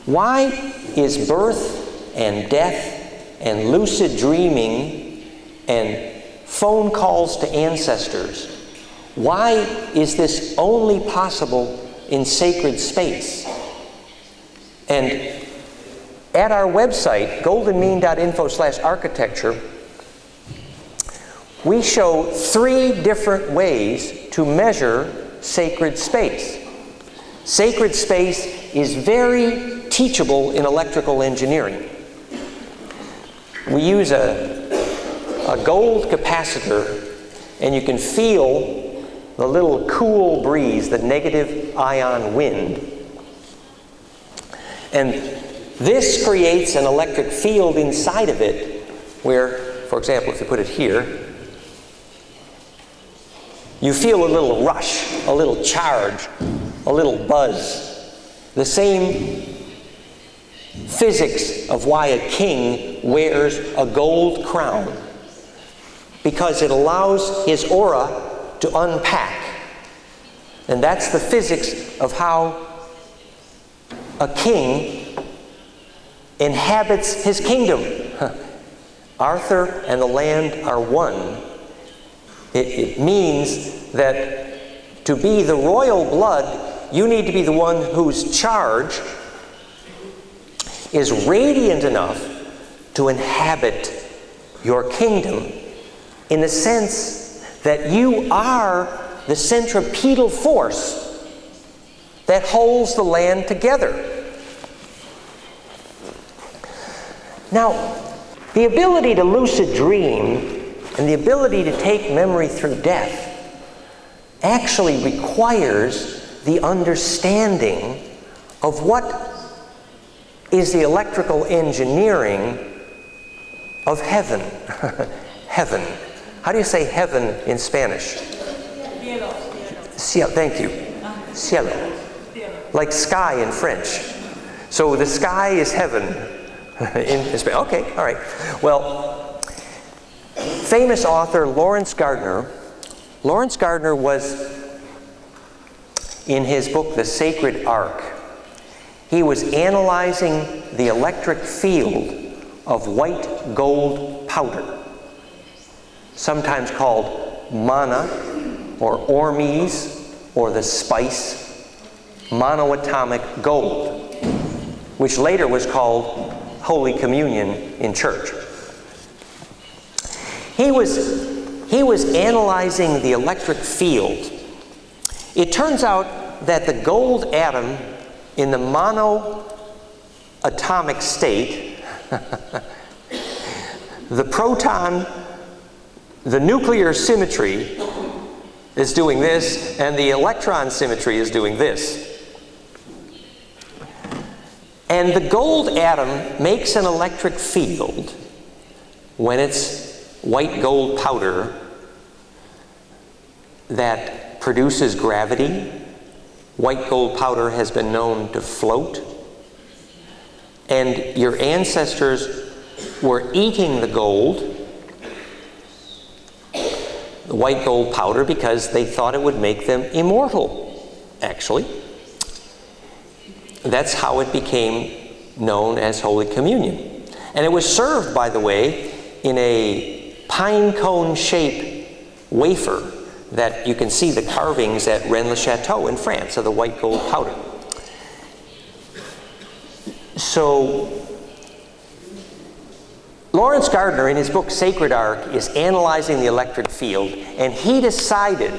Speaker 2: why is birth and death and lucid dreaming and phone calls to ancestors, why is this only possible in sacred space? And at our website, goldenmean.info/architecture, we show 3 different ways to measure sacred space. Sacred space is very teachable in electrical engineering. We use a gold capacitor, and you can feel the little cool breeze, the negative ion wind. And this creates an electric field inside of it where, for example, if you put it here, you feel a little rush, a little charge, a little buzz. The same physics of why a king wears a gold crown, because it allows his aura to unpack. And that's the physics of how a king inhabits his kingdom. Arthur and the land are one. It means that to be the royal blood, you need to be the one whose charge is radiant enough to inhabit your kingdom, in the sense that you are the centripetal force that holds the land together. Now, the ability to lucid dream and the ability to take memory through death actually requires the understanding of what is the electrical engineering of heaven. Heaven. How do you say heaven in Spanish? Cielo. Thank you. Cielo. Like sky in French. So the sky is heaven in Spanish. Okay, all right. Well, famous author Lawrence Gardner was, in his book, The Sacred Ark, he was analyzing the electric field of white gold powder, sometimes called mana or ormes, or the spice, monoatomic gold, which later was called Holy Communion in church. He was analyzing the electric field. It turns out that the gold atom in the monoatomic state, the proton, the nuclear symmetry is doing this, and the electron symmetry is doing this. And the gold atom makes an electric field when it's white gold powder that produces gravity. White gold powder has been known to float. And your ancestors were eating the gold, the white gold powder, because they thought it would make them immortal, actually. That's how it became known as Holy Communion. And it was served, by the way, in a pine cone shaped wafer that you can see the carvings at Rennes-le-Château in France of the white gold powder. So Lawrence Gardner, in his book Sacred Ark, is analyzing the electric field, and he decided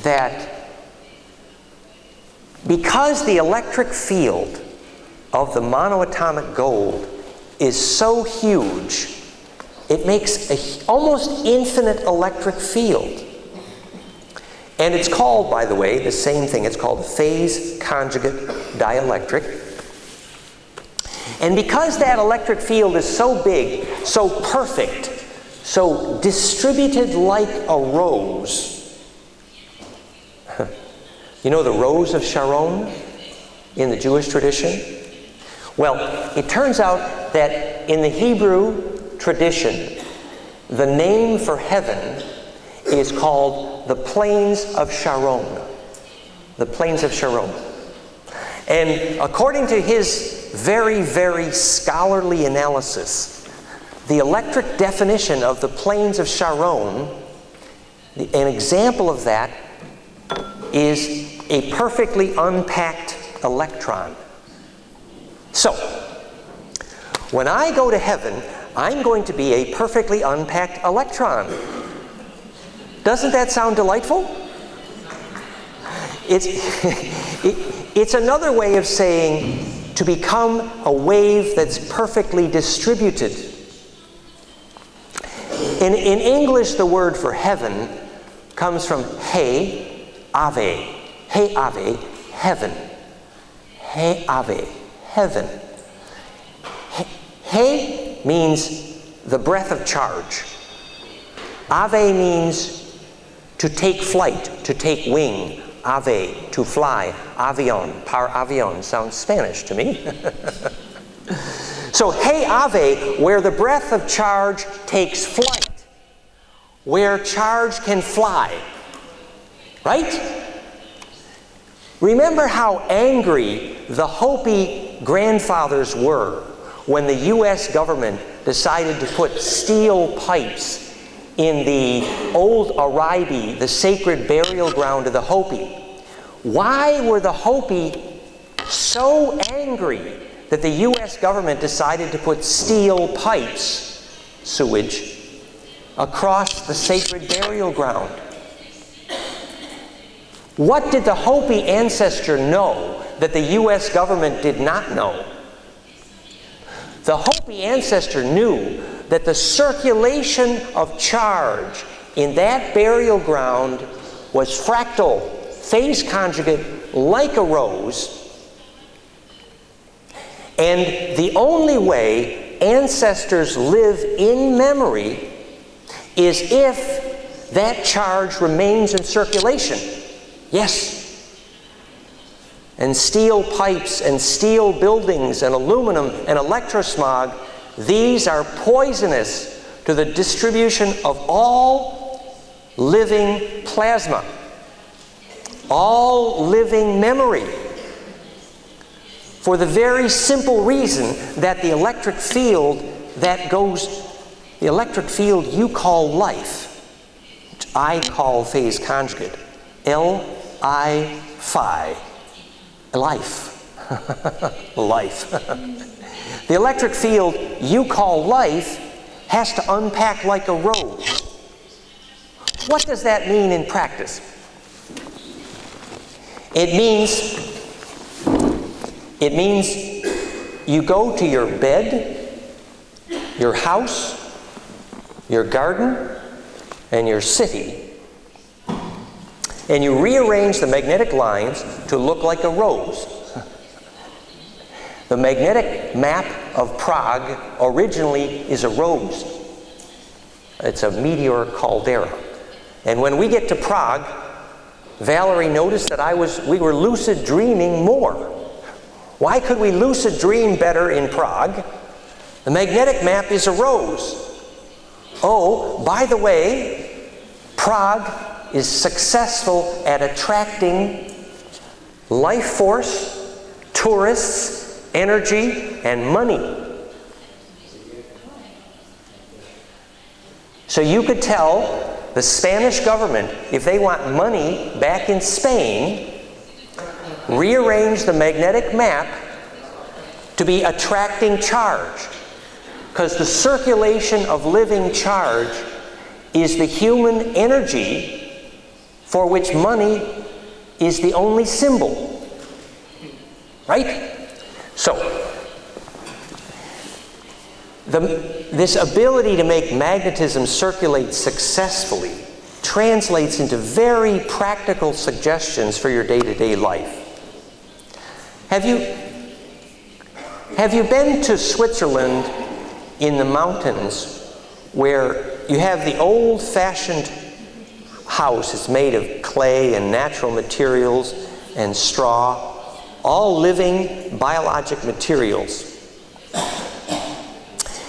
Speaker 2: that because the electric field of the monoatomic gold is so huge, it makes an almost infinite electric field. And it's called, by the way, the same thing. It's called phase conjugate dielectric. And because that electric field is so big, so perfect, so distributed like a rose. You know the rose of Sharon in the Jewish tradition? Well, it turns out that in the Hebrew tradition, the name for heaven is called the Plains of Sharon. The Plains of Sharon. And according to his very, very scholarly analysis, the electric definition of the Plains of Sharon, an example of that is a perfectly unpacked electron. So, when I go to heaven, I'm going to be a perfectly unpacked electron. Doesn't that sound delightful? It's another way of saying to become a wave that's perfectly distributed. In English, the word for heaven comes from he, ave. He, ave, heaven. He, ave, heaven. He means the breath of charge. Ave means to take flight, to take wing. Ave, to fly. Avion, par avion, sounds Spanish to me. So, he ave, where the breath of charge takes flight, where charge can fly. Right? Remember how angry the Hopi grandfathers were when the U.S. government decided to put steel pipes in the old Aribi, the sacred burial ground of the Hopi. Why were the Hopi so angry that the U.S. government decided to put steel pipes, sewage, across the sacred burial ground? What did the Hopi ancestor know that the U.S. government did not know? The Hopi ancestor knew that the circulation of charge in that burial ground was fractal, phase conjugate, like a rose. And the only way ancestors live in memory is if that charge remains in circulation. Yes. And steel pipes and steel buildings and aluminum and electrosmog, these are poisonous to the distribution of all living plasma, all living memory, for the very simple reason that the electric field the electric field you call life, which I call phase conjugate, L-I-phi, life, life. The electric field you call life has to unpack like a rose. What does that mean in practice? It means you go to your bed, your house, your garden, and your city, and you rearrange the magnetic lines to look like a rose. The magnetic map of Prague originally is a rose. It's a meteor caldera. And when we get to Prague, Valerie noticed that we were lucid dreaming more. Why could we lucid dream better in Prague? The magnetic map is a rose. Oh, by the way, Prague is successful at attracting life force, tourists, energy, and money. So you could tell the Spanish government, if they want money back in Spain, rearrange the magnetic map to be attracting charge. Because the circulation of living charge is the human energy for which money is the only symbol. Right? So, this ability to make magnetism circulate successfully translates into very practical suggestions for your day-to-day life. Have you been to Switzerland in the mountains where you have the old-fashioned house? It's made of clay and natural materials and straw, all living biologic materials.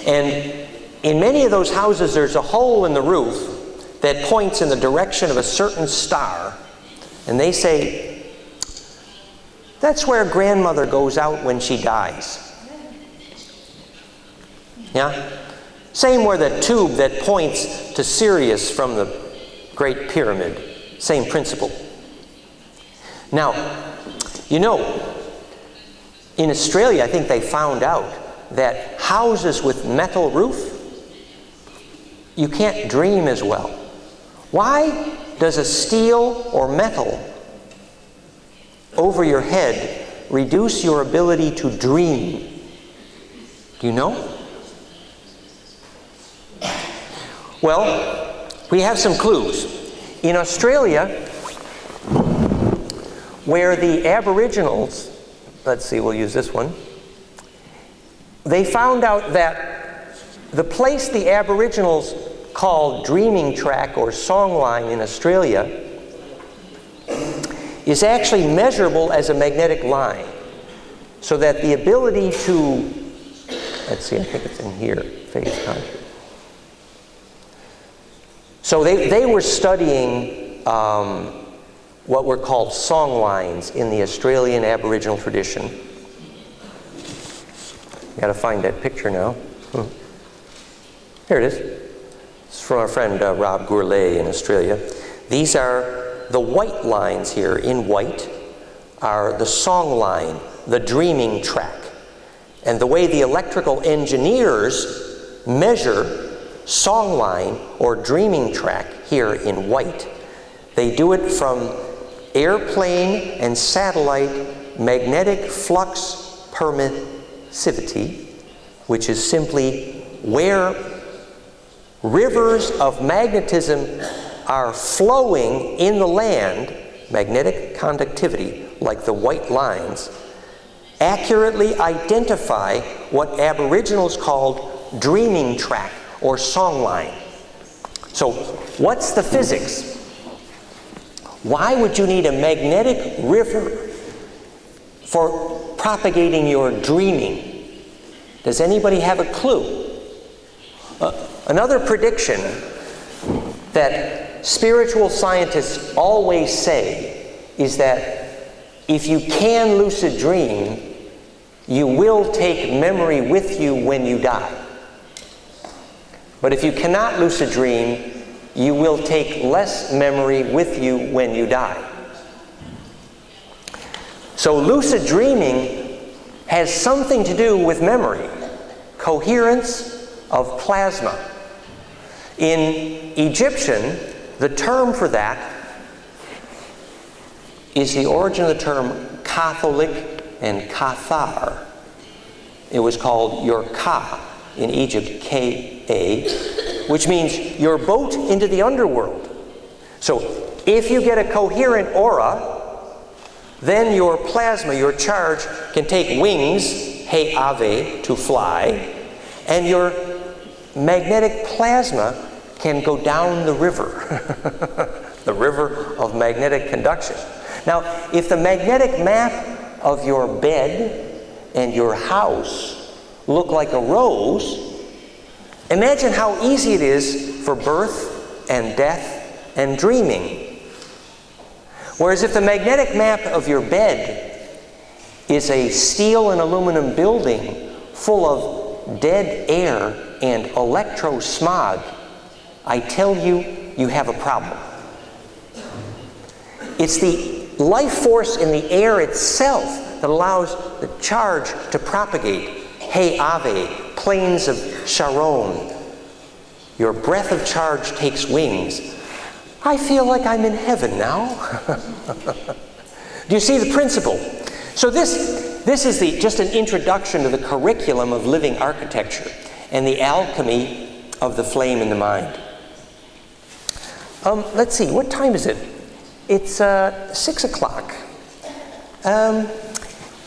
Speaker 2: And in many of those houses, there's a hole in the roof that points in the direction of a certain star, and they say, that's where grandmother goes out when she dies. Yeah? Same where the tube that points to Sirius from the Great Pyramid. Same principle. Now, you know, in Australia, I think they found out that houses with metal roof, you can't dream as well. Why does a steel or metal over your head reduce your ability to dream? Do you know? Well, we have some clues. In Australia, where the Aboriginals, let's see, we'll use this one, they found out that the place the Aboriginals called dreaming track or song line in Australia is actually measurable as a magnetic line. So that the ability to, let's see, I think it's in here, phase contour. So they were studying what were called song lines in the Australian Aboriginal tradition. Got to find that picture now. Here it is. It's from our friend Rob Gourlay in Australia. These are the white lines here. In white are the song line, the dreaming track. And the way the electrical engineers measure song line or dreaming track here in white, they do it from airplane and satellite magnetic flux permissivity, which is simply where rivers of magnetism are flowing in the land, magnetic conductivity, like the white lines, accurately identify what Aboriginals called dreaming track or song line. So, what's the physics? Why would you need a magnetic river for propagating your dreaming? Does anybody have a clue? Another prediction that spiritual scientists always say is that if you can lucid dream, you will take memory with you when you die. But if you cannot lucid dream, you will take less memory with you when you die. So lucid dreaming has something to do with memory, coherence of plasma. In Egyptian, the term for that is the origin of the term Catholic and Cathar. It was called your Ka in Egypt, K-A, which means your boat into the underworld. So if you get a coherent aura, then your plasma, your charge, can take wings, He Ave, to fly, and your magnetic plasma can go down the river, the river of magnetic conduction. Now, if the magnetic map of your bed and your house look like a rose, imagine how easy it is for birth and death and dreaming. Whereas if the magnetic map of your bed is a steel and aluminum building full of dead air and electro-smog, I tell you, you have a problem. It's the life force in the air itself that allows the charge to propagate. He Ave, plains of Sharon. Your breath of charge takes wings. I feel like I'm in heaven now. Do you see the principle? So this is just an introduction to the curriculum of living architecture and the alchemy of the flame in the mind. Let's see, what time is it? It's 6 o'clock.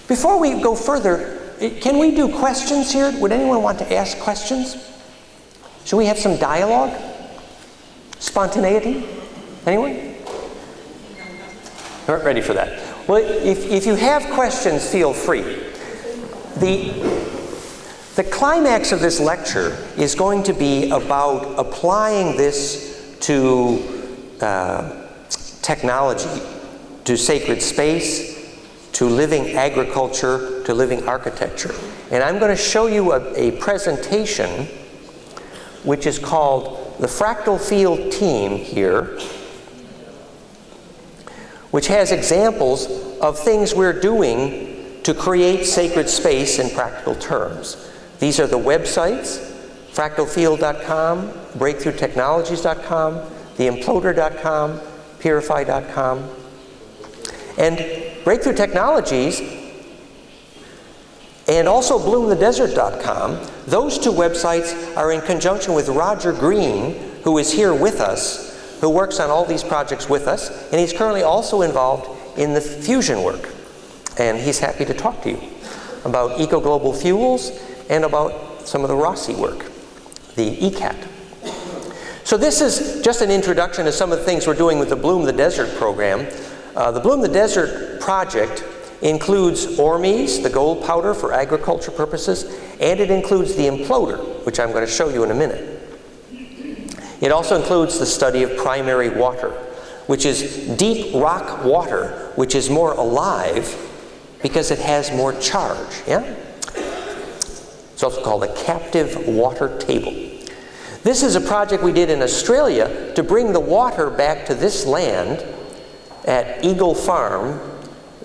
Speaker 2: Before we go further, can we do questions here? Would anyone want to ask questions? Should we have some dialogue? Spontaneity? Anyone? Aren't ready for that. Well, if you have questions, feel free. The climax of this lecture is going to be about applying this to technology, to sacred space, to living agriculture, to living architecture. And I'm going to show you a presentation which is called the Fractal Field Team here, which has examples of things we're doing to create sacred space in practical terms. These are the websites, fractalfield.com, breakthroughtechnologies.com, theimploder.com, purify.com. And Breakthrough Technologies and also bloomthedesert.com, those two websites are in conjunction with Roger Green, who is here with us, who works on all these projects with us, and he's currently also involved in the fusion work. And he's happy to talk to you about eco-global fuels and about some of the Rossi work, the ECAT. So this is just an introduction to some of the things we're doing with the Bloom the Desert program. The Bloom the Desert project includes Ormes, the gold powder for agriculture purposes, and it includes the Imploder, which I'm going to show you in a minute. It also includes the study of primary water, which is deep rock water, which is more alive because it has more charge. Yeah? It's also called a captive water table. This is a project we did in Australia to bring the water back to this land at Eagle Farm,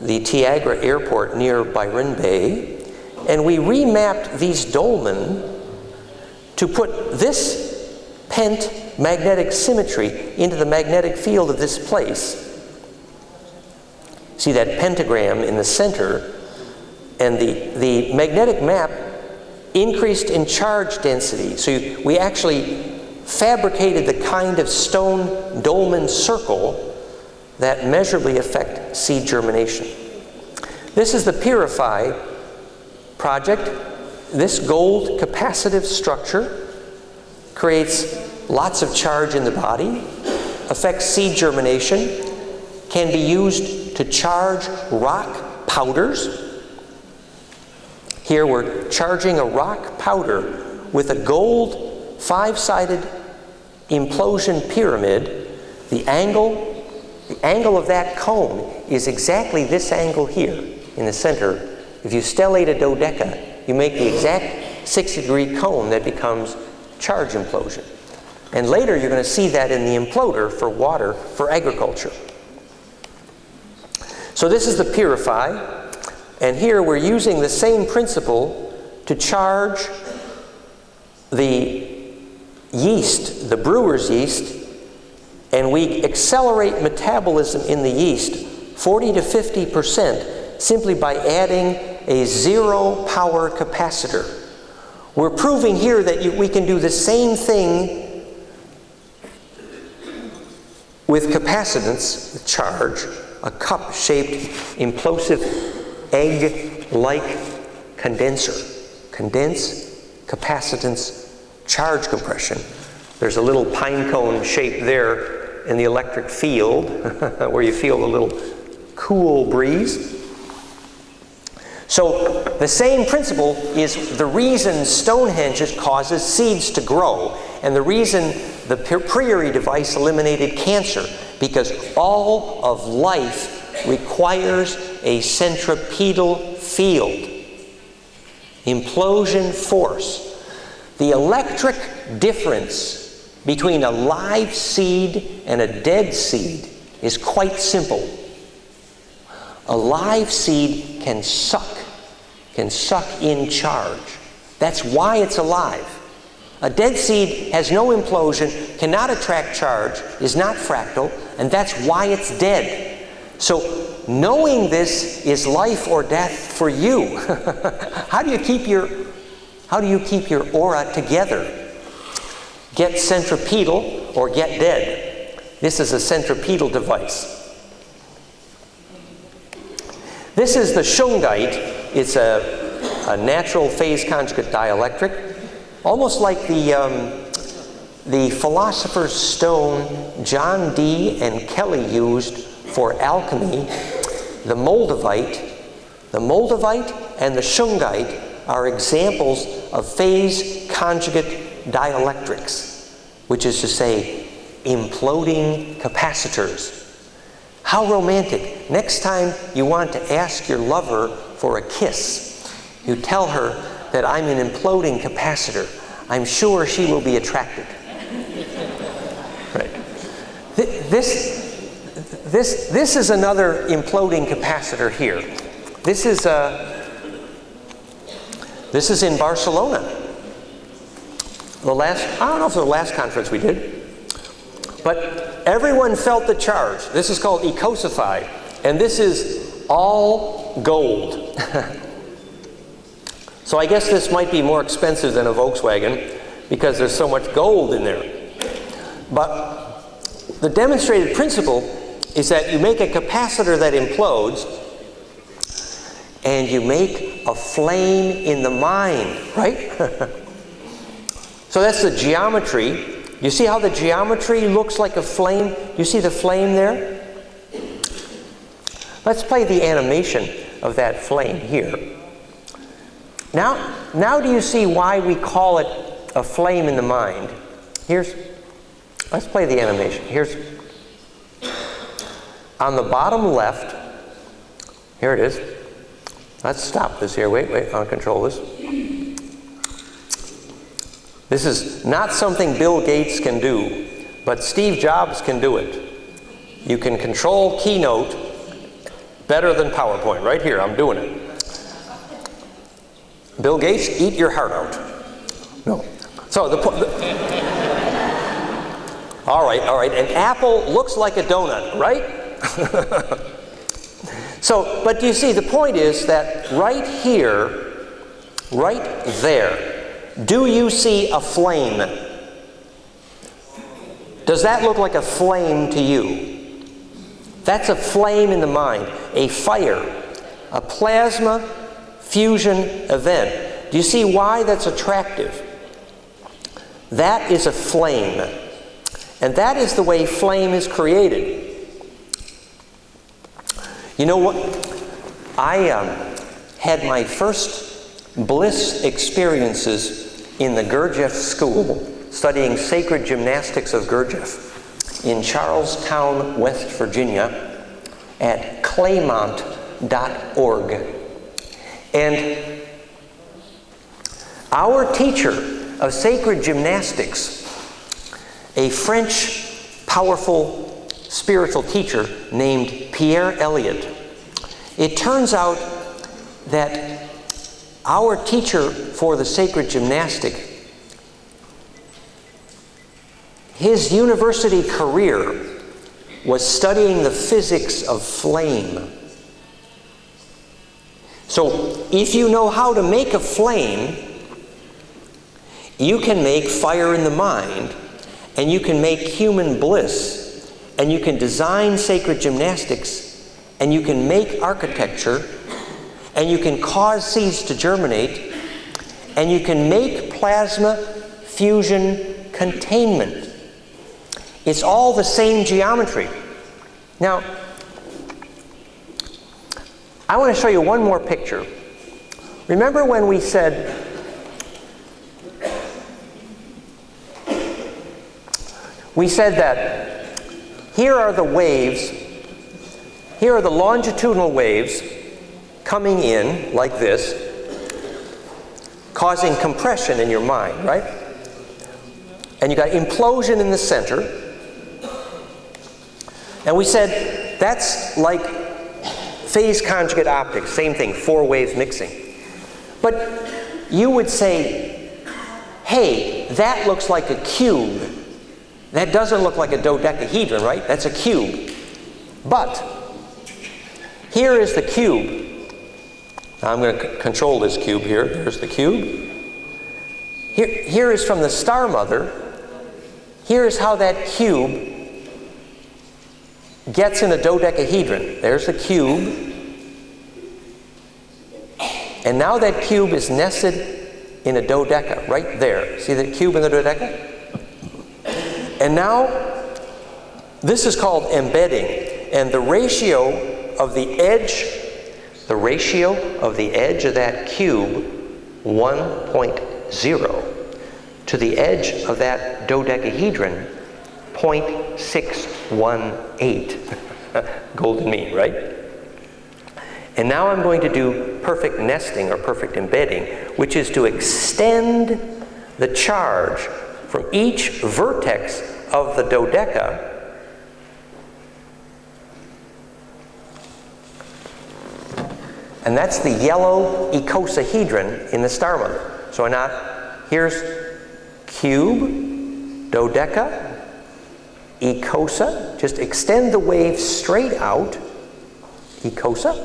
Speaker 2: the Tiagra airport near Byron Bay, and we remapped these dolmen to put this pent magnetic symmetry into the magnetic field of this place. See that pentagram in the center, and the magnetic map increased in charge density. So we actually fabricated the kind of stone dolmen circle that measurably affect seed germination. This is the Purify project. This gold capacitive structure creates lots of charge in the body, affects seed germination, can be used to charge rock powders. Here we're charging a rock powder with a gold 5-sided implosion pyramid. The angle of that cone is exactly this angle here in the center. If you stellate a dodeca, you make the exact 60-degree cone that becomes charge implosion. And later you're going to see that in the Imploder for water for agriculture. So this is the Purify, and here we're using the same principle to charge the yeast, the brewer's yeast, and we accelerate metabolism in the yeast 40 to 50% simply by adding a zero power capacitor. We're proving here that we can do the same thing with capacitance, with charge, a cup-shaped implosive egg-like condenser. Condense, capacitance, charge compression. There's a little pine cone shape there in the electric field where you feel a little cool breeze. So the same principle is the reason Stonehenge causes seeds to grow, and the reason the Priory device eliminated cancer, because all of life requires a centripetal field. Implosion force. The electric difference between a live seed and a dead seed is quite simple. A live seed can suck in charge. That's why it's alive. A dead seed has no implosion, cannot attract charge, is not fractal, and that's why it's dead. So knowing this is life or death for you. How do you keep your aura together? Get centripetal or get dead. This is a centripetal device. This is the shungite. It's a natural phase conjugate dielectric, almost like the philosopher's stone John Dee and Kelly used for alchemy. The moldavite and the shungite are examples of phase conjugate dielectrics, which is to say, imploding capacitors. How romantic. Next time you want to ask your lover for a kiss, you tell her that I'm an imploding capacitor. I'm sure she will be attracted. Right. This is another imploding capacitor here. This is in Barcelona. I don't know if it was the last conference we did, but everyone felt the charge. This is called ecosified, and this is all gold. So I guess this might be more expensive than a Volkswagen because there's so much gold in there. But the demonstrated principle is that you make a capacitor that implodes and you make a flame in the mind, right? So that's the geometry. You see how the geometry looks like a flame? You see the flame there? Let's play the animation of that flame here. Now do you see why we call it a flame in the mind? Let's play the animation. Here's, on the bottom left, here it is. Let's stop this here. Wait, I'll control this. This is not something Bill Gates can do, but Steve Jobs can do it. You can control Keynote better than PowerPoint. Right here, I'm doing it. Bill Gates, eat your heart out. No. So all right. An apple looks like a donut, right? So, but you see, the point is that right here, right there, do you see a flame? Does that look like a flame to you? That's a flame in the mind, a fire, a plasma fusion event. Do you see why that's attractive? That is a flame. And that is the way flame is created. You know what? I had my first bliss experiences in the Gurdjieff school studying sacred gymnastics of Gurdjieff in Charlestown, West Virginia at claymont.org. And our teacher of sacred gymnastics, a French powerful spiritual teacher named Pierre Elliott. It turns out that our teacher for the sacred gymnastic, his university career was studying the physics of flame. So if you know how to make a flame, you can make fire in the mind, and you can make human bliss, and you can design sacred gymnastics, and you can make architecture, and you can cause seeds to germinate, and you can make plasma fusion containment. It's all the same geometry. Now, I want to show you one more picture. Remember when we said that here are the waves, here are the longitudinal waves coming in like this, causing compression in your mind, right? And you got implosion in the center. And we said that's like phase conjugate optics, same thing, 4 waves mixing. But you would say, hey, that looks like a cube. That doesn't look like a dodecahedron, right? That's a cube. But here is the cube. Now I'm going to control this cube here. There's the cube. Here is from the Star Mother. Here's how that cube gets in a dodecahedron. There's the cube. And now that cube is nested in a dodeca, right there. See the cube in the dodeca? And now, this is called embedding. And the ratio of the edge of that cube, 1.0, to the edge of that dodecahedron, 0.618. Golden mean, right? And now I'm going to do perfect nesting or perfect embedding, which is to extend the charge from each vertex of the dodeca and that's the yellow icosahedron in the Star Mother. So now here's cube, dodeca, icosa. Just extend the wave straight out, icosa.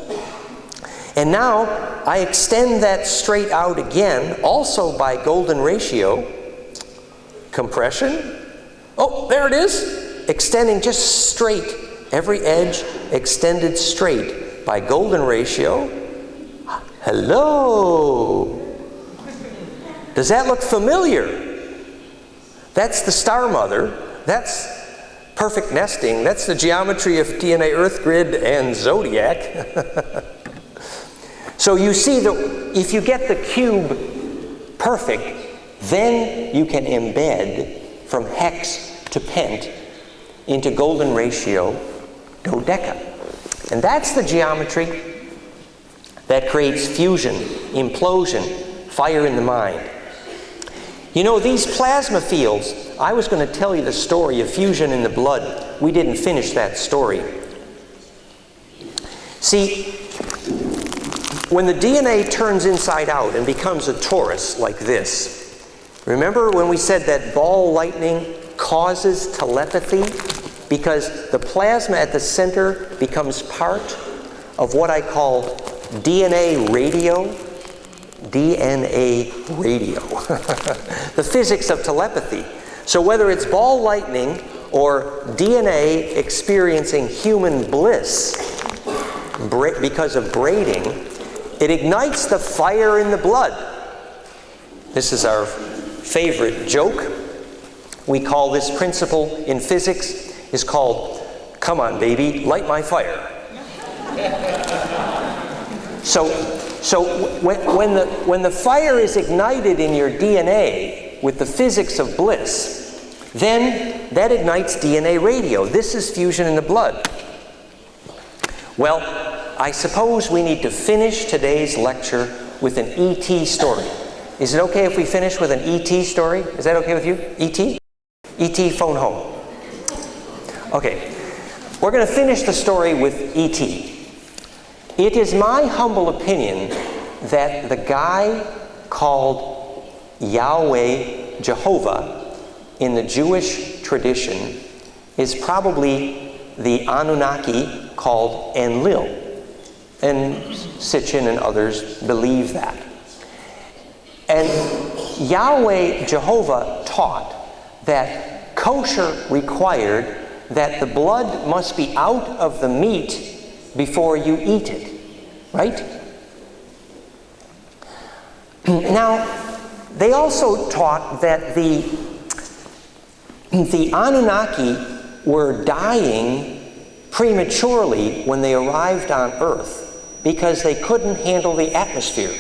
Speaker 2: And now I extend that straight out again, also by golden ratio, compression. Oh, there it is. Extending just straight, every edge extended straight by golden ratio. Hello. Does that look familiar? That's the Star Mother. That's perfect nesting. That's the geometry of DNA Earth grid and zodiac. So you see that if you get the cube perfect, then you can embed from hex to pent into golden ratio dodeca. And that's the geometry that creates fusion, implosion, fire in the mind. You know, these plasma fields, I was going to tell you the story of fusion in the blood. We didn't finish that story. See, when the DNA turns inside out and becomes a torus like this, remember when we said that ball lightning causes telepathy? Because the plasma at the center becomes part of what I call DNA radio. DNA radio. The physics of telepathy. So whether it's ball lightning or DNA experiencing human bliss because of braiding, it ignites the fire in the blood. This is our favorite joke. We call this principle in physics is called, come on baby, light my fire. So when the fire is ignited in your DNA with the physics of bliss, then that ignites DNA radio. This is fusion in the blood. Well, I suppose we need to finish today's lecture with an E.T. story. Is it okay if we finish with an E.T. story? Is that okay with you? E.T.? E.T. phone home. Okay. We're going to finish the story with E.T. It is my humble opinion that the guy called Yahweh, Jehovah, in the Jewish tradition is probably the Anunnaki called Enlil. And Sitchin and others believe that. And Yahweh, Jehovah, taught that kosher required that the blood must be out of the meat before you eat it, right? Now, they also taught that the Anunnaki were dying prematurely when they arrived on Earth because they couldn't handle the atmosphere.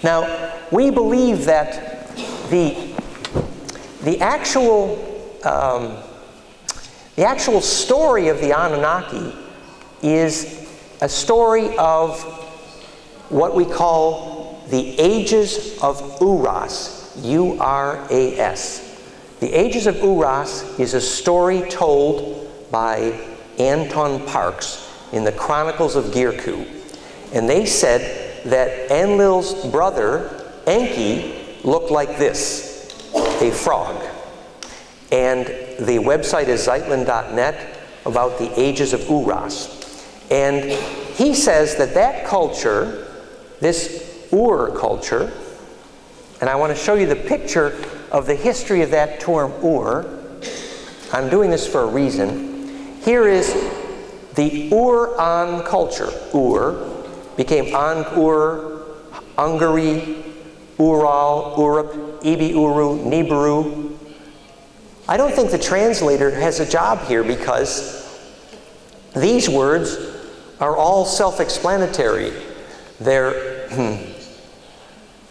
Speaker 2: Now, we believe that the actual story of the Anunnaki is a story of what we call the Ages of Uras, U-R-A-S. The Ages of Uras is a story told by Anton Parks in the Chronicles of Girku. And they said that Enlil's brother, Enki, looked like this. a frog. And the website is Zeitlin.net about the ages of Uras. And he says that that culture, this Ur culture, and I want to show you the picture of the history of that term Ur. I'm doing this for a reason. Here is the Ur-An culture. Ur became An-Ur, Ungary, Ural, Urup, Ibi-Uru, Nibiru. I don't think the translator has a job here because these words are all self-explanatory. They're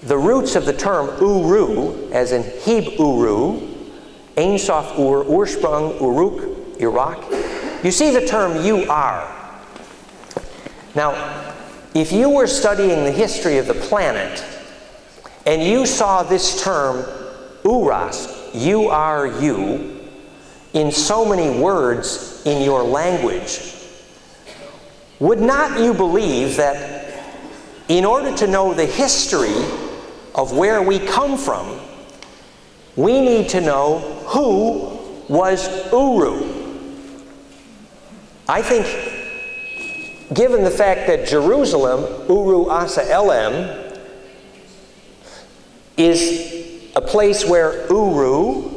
Speaker 2: the roots of the term Uru, as in Heb-Uru, Ein Sof Ur, Ursprung, Uruk, Iraq. You see the term you are. Now, if you were studying the history of the planet and you saw this term Uras, you are you, in so many words in your language, would not you believe that in order to know the history of where we come from, we need to know who was Uru? I think, given the fact that Jerusalem, Uru Asa Elem, is a place where Uru,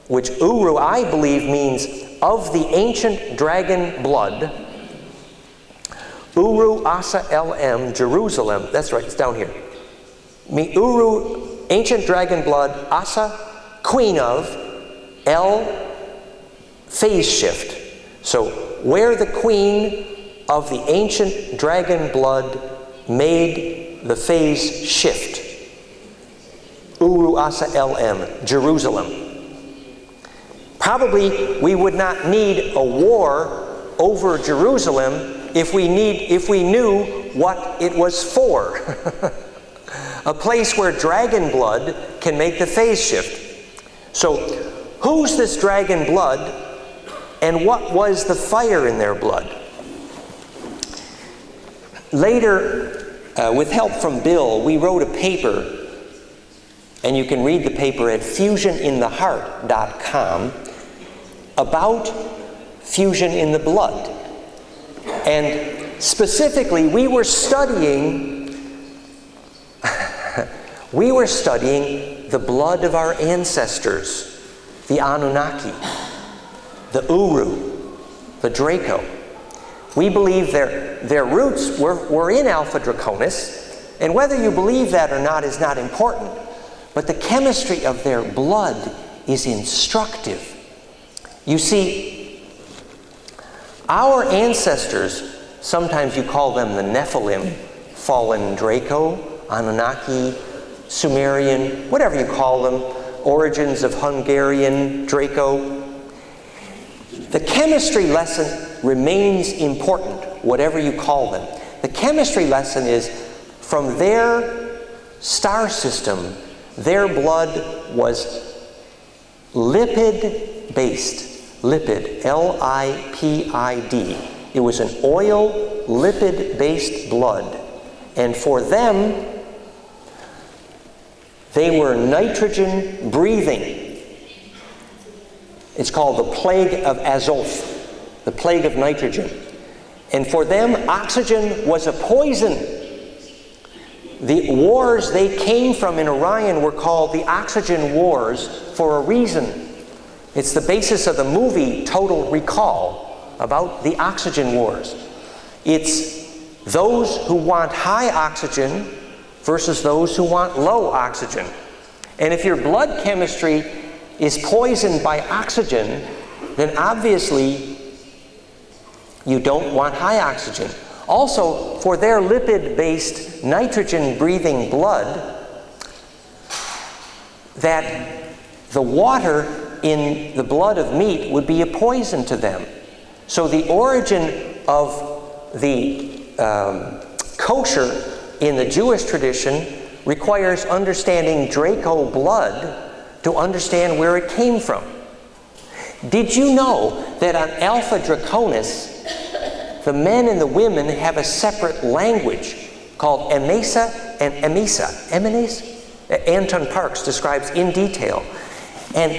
Speaker 2: which Uru I believe means of the ancient dragon blood, Uru Asa Elem, Jerusalem, that's right, it's down here. Uru, ancient dragon blood, Asa, queen of, El, phase shift. So where the queen of the ancient dragon blood made the phase shift. Uru Asa Elem, Jerusalem. Probably we would not need a war over Jerusalem if we knew what it was for. A place where dragon blood can make the phase shift. So, who's this dragon blood, and what was the fire in their blood? Later, with help from Bill, we wrote a paper, and you can read the paper at fusionintheheart.com, about fusion in the blood. And specifically, we were studying the blood of our ancestors, the Anunnaki, the Uru, the Draco. We believe their roots were in Alpha Draconis, and whether you believe that or not is not important, but the chemistry of their blood is instructive. You see, our ancestors, sometimes you call them the Nephilim, fallen Draco, Anunnaki, Sumerian, whatever you call them, origins of Hungarian Draco. The chemistry lesson remains important, whatever you call them. The chemistry lesson is from their star system, their blood was lipid-based. Lipid, L-I-P-I-D. It was an oil, lipid-based blood. And for them, they were nitrogen breathing. It's called the plague of Azoth, the plague of nitrogen. And for them, oxygen was a poison. The wars they came from in Orion were called the Oxygen Wars for a reason. It's the basis of the movie Total Recall about the Oxygen Wars. It's those who want high oxygen versus those who want low oxygen. And if your blood chemistry is poisoned by oxygen, then obviously you don't want high oxygen. Also, for their lipid-based nitrogen-breathing blood, that the water in the blood of meat would be a poison to them. So the origin of the kosher in the Jewish tradition requires understanding Draco blood to understand where it came from. Did you know that on Alpha Draconis, the men and the women have a separate language called Emesa and Emesa? Emenes? Anton Parks describes in detail. And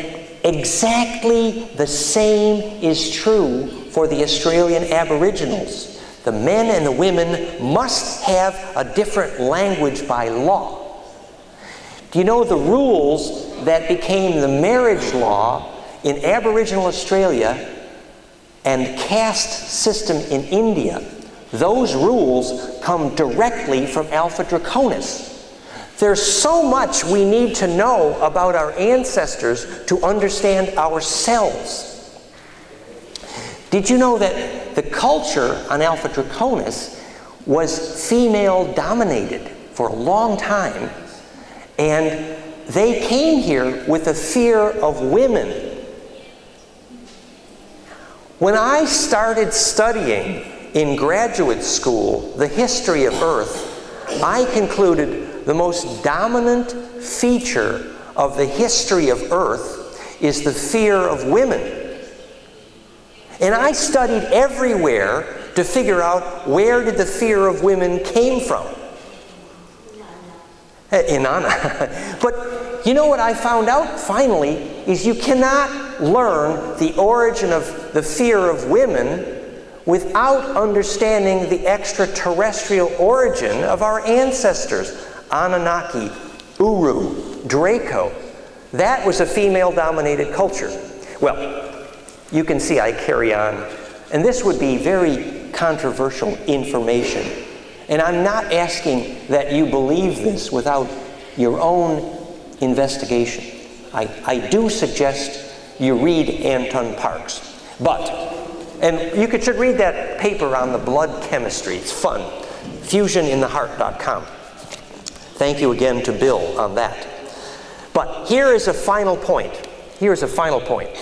Speaker 2: exactly the same is true for the Australian Aboriginals. The men and the women must have a different language by law. Do you know the rules that became the marriage law in Aboriginal Australia and caste system in India? Those rules come directly from Alpha Draconis. There's so much we need to know about our ancestors to understand ourselves. Did you know that the culture on Alpha Draconis was female dominated for a long time, and they came here with a fear of women? When I started studying in graduate school the history of Earth, I concluded the most dominant feature of the history of Earth is the fear of women. And I studied everywhere to figure out where did the fear of women came from. Inanna. But you know what I found out finally is you cannot learn the origin of the fear of women without understanding the extraterrestrial origin of our ancestors. Anunnaki, Uru, Draco. That was a female-dominated culture. Well, you can see I carry on. And this would be very controversial information. And I'm not asking that you believe this without your own investigation. I do suggest you read Anton Parks. And you should read that paper on the blood chemistry. It's fun. FusionInTheHeart.com. Thank you again to Bill on that. But here is a final point. Here's a final point.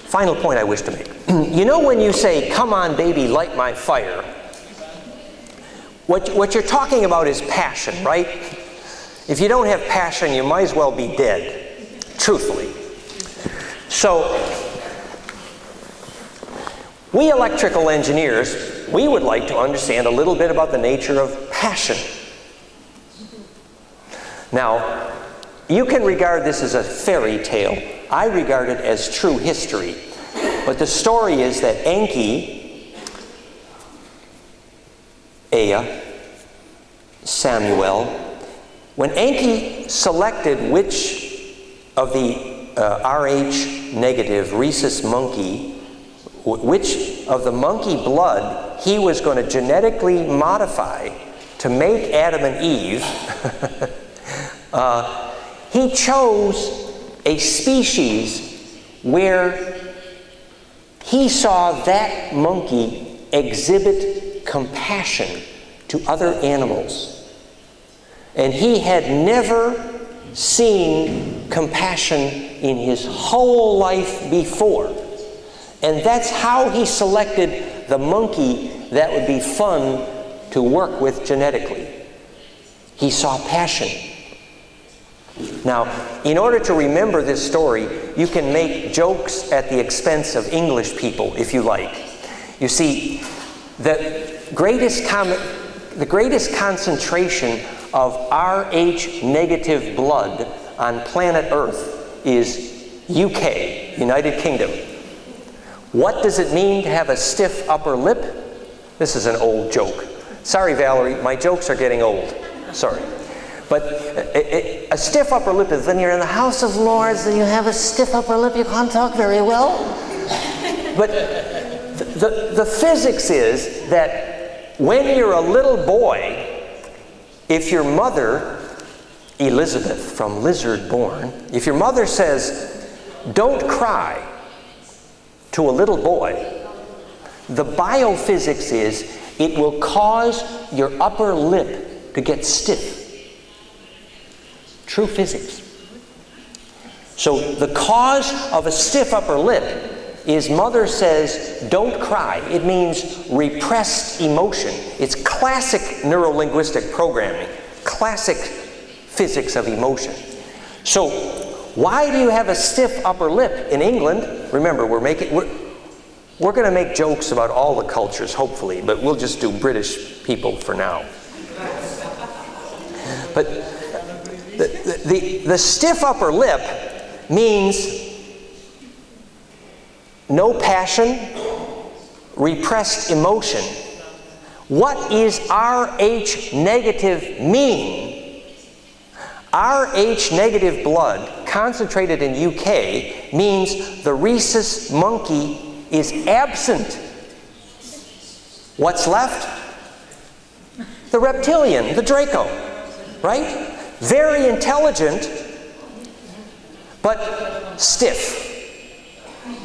Speaker 2: Final point I wish to make. You know when you say, "Come on, baby, light my fire," what you're talking about is passion, right? If you don't have passion, you might as well be dead, truthfully. So, we electrical engineers, we would like to understand a little bit about the nature of passion. Now, you can regard this as a fairy tale. I regard it as true history. But the story is that Enki, Ea, Samuel, when Enki selected which of the Rh negative rhesus monkey, which of the monkey blood he was going to genetically modify to make Adam and Eve, he chose a species where he saw that monkey exhibit compassion to other animals. And he had never seen compassion in his whole life before. And that's how he selected the monkey that would be fun to work with genetically. He saw passion. Now, in order to remember this story, you can make jokes at the expense of English people, if you like. You see, the greatest concentration of Rh negative blood on planet Earth is UK, United Kingdom. What does it mean to have a stiff upper lip? This is an old joke. Sorry, Valerie, my jokes are getting old. Sorry. But a stiff upper lip is when you're in the House of Lords and you have a stiff upper lip, you can't talk very well. But the physics is that when you're a little boy, if your mother, Elizabeth from Lizard Born, if your mother says, "Don't cry," to a little boy, the biophysics is it will cause your upper lip to get stiff. True physics. So the cause of a stiff upper lip is mother says, "Don't cry." It means repressed emotion. It's classic neurolinguistic programming, classic physics of emotion. So why do you have a stiff upper lip in England? Remember, we're going to make jokes about all the cultures, hopefully, but we'll just do British people for now. But the stiff upper lip means no passion, repressed emotion. What is Rh negative mean? Rh negative blood concentrated in UK means the rhesus monkey is absent. What's left? The reptilian, the Draco, right? Very intelligent, but stiff.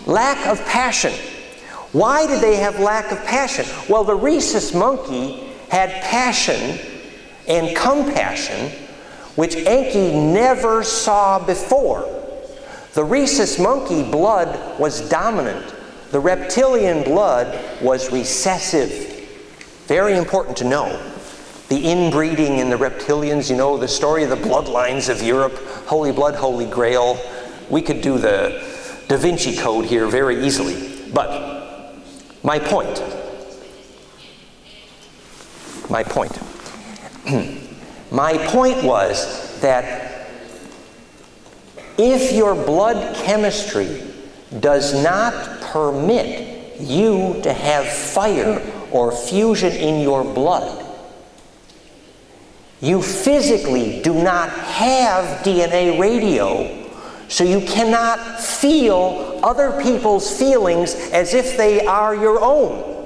Speaker 2: Lack of passion. Why did they have lack of passion? Well, the rhesus monkey had passion and compassion, which Enki never saw before. The rhesus monkey blood was dominant. The reptilian blood was recessive. Very important to know. The inbreeding in the reptilians, you know, the story of the bloodlines of Europe, Holy Blood, Holy Grail. We could do the Da Vinci Code here very easily. But my point was that if your blood chemistry does not permit you to have fire or fusion in your blood, you physically do not have DNA radio, so you cannot feel other people's feelings as if they are your own.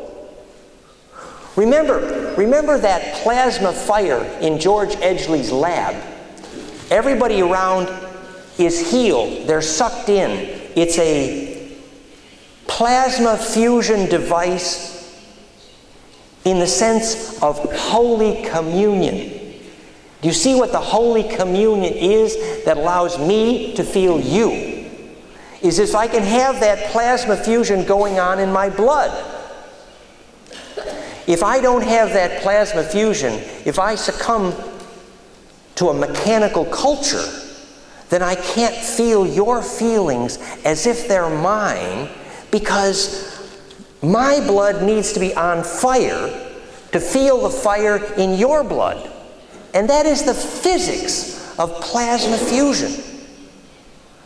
Speaker 2: Remember that plasma fire in George Edgley's lab. Everybody around is healed. They're sucked in. It's a plasma fusion device in the sense of Holy Communion. Do you see what the Holy Communion is that allows me to feel you? Is if I can have that plasma fusion going on in my blood. If I don't have that plasma fusion, if I succumb to a mechanical culture, then I can't feel your feelings as if they're mine, because my blood needs to be on fire to feel the fire in your blood. And that is the physics of plasma fusion.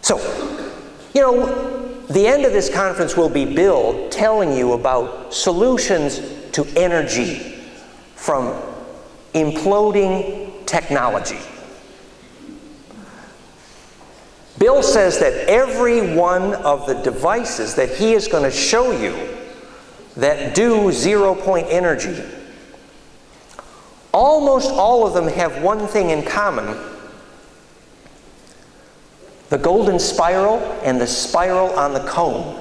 Speaker 2: So, you know, the end of this conference will be Bill telling you about solutions to energy from imploding technology. Bill says that every one of the devices that he is going to show you that do zero-point energy, almost all of them have one thing in common: the golden spiral and the spiral on the cone.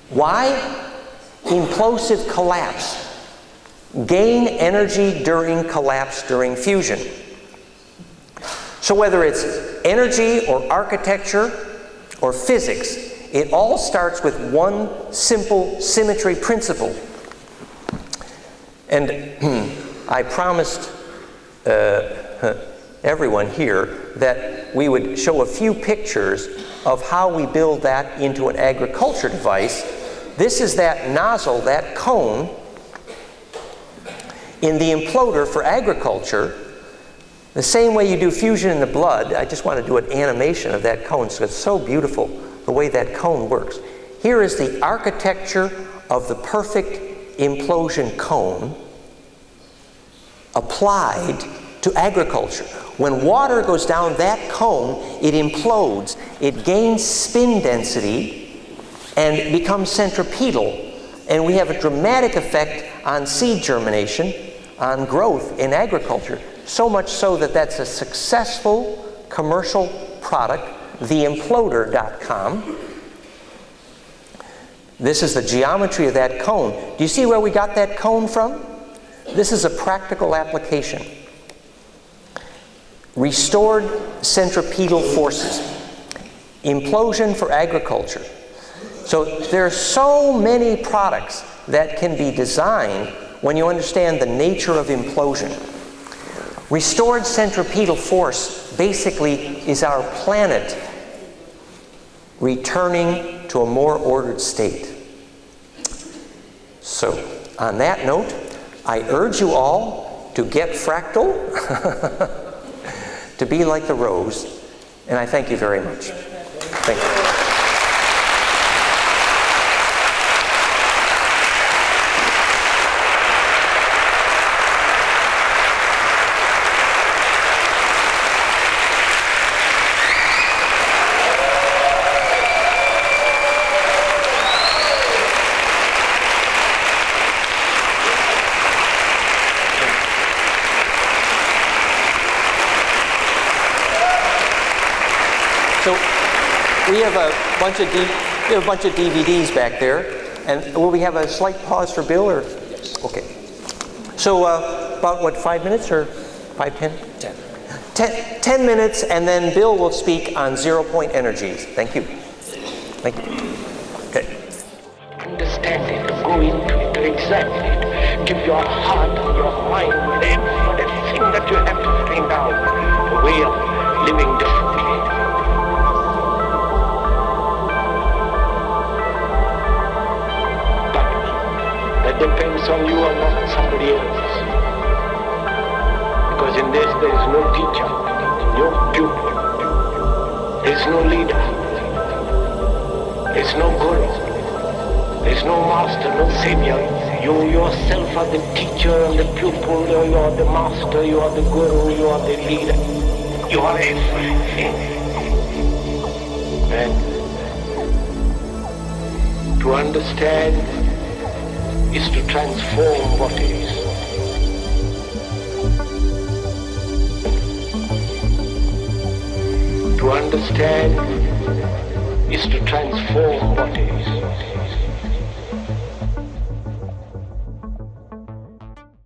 Speaker 2: Why? Implosive collapse. Gain energy during collapse, during fusion. So whether it's energy or architecture or physics, it all starts with one simple symmetry principle. And I promised everyone here that we would show a few pictures of how we build that into an agriculture device. This is that nozzle, that cone, in the imploder for agriculture. The same way you do fusion in the blood. I just want to do an animation of that cone, so it's so beautiful the way that cone works. Here is the architecture of the perfect implosion cone applied to agriculture. When water goes down that cone, it implodes. It gains spin density and becomes centripetal. And we have a dramatic effect on seed germination, on growth in agriculture. So much so that that's a successful commercial product, theimploder.com. This is the geometry of that cone. Do you see where we got that cone from? This is a practical application. Restored centripetal forces. Implosion for agriculture. So there are so many products that can be designed when you understand the nature of implosion. Restored centripetal force basically is our planet returning to a more ordered state. So, on that note, I urge you all to get fractal to be like the rose, and I thank you very much. Thank you. So we have a bunch of DVDs back there, and will we have a slight pause for Bill, or? Yes. Okay. So about what, 5 minutes or 5, 10? 10. 10 minutes, and then Bill will speak on 0-point energies. Thank you. Thank you. Okay.
Speaker 1: Understand it, go into it exactly. Give your heart and your mind in for the thing that you have to find out, the way of living differently. That depends on you and not somebody else. Because in this there is no teacher, no pupil, there is no leader, there is no guru, there is no master, no savior. You yourself are the teacher and the pupil, you are the master, you are the guru, you are the leader. You are everything. And to understand is to transform what is. To understand is to transform what is.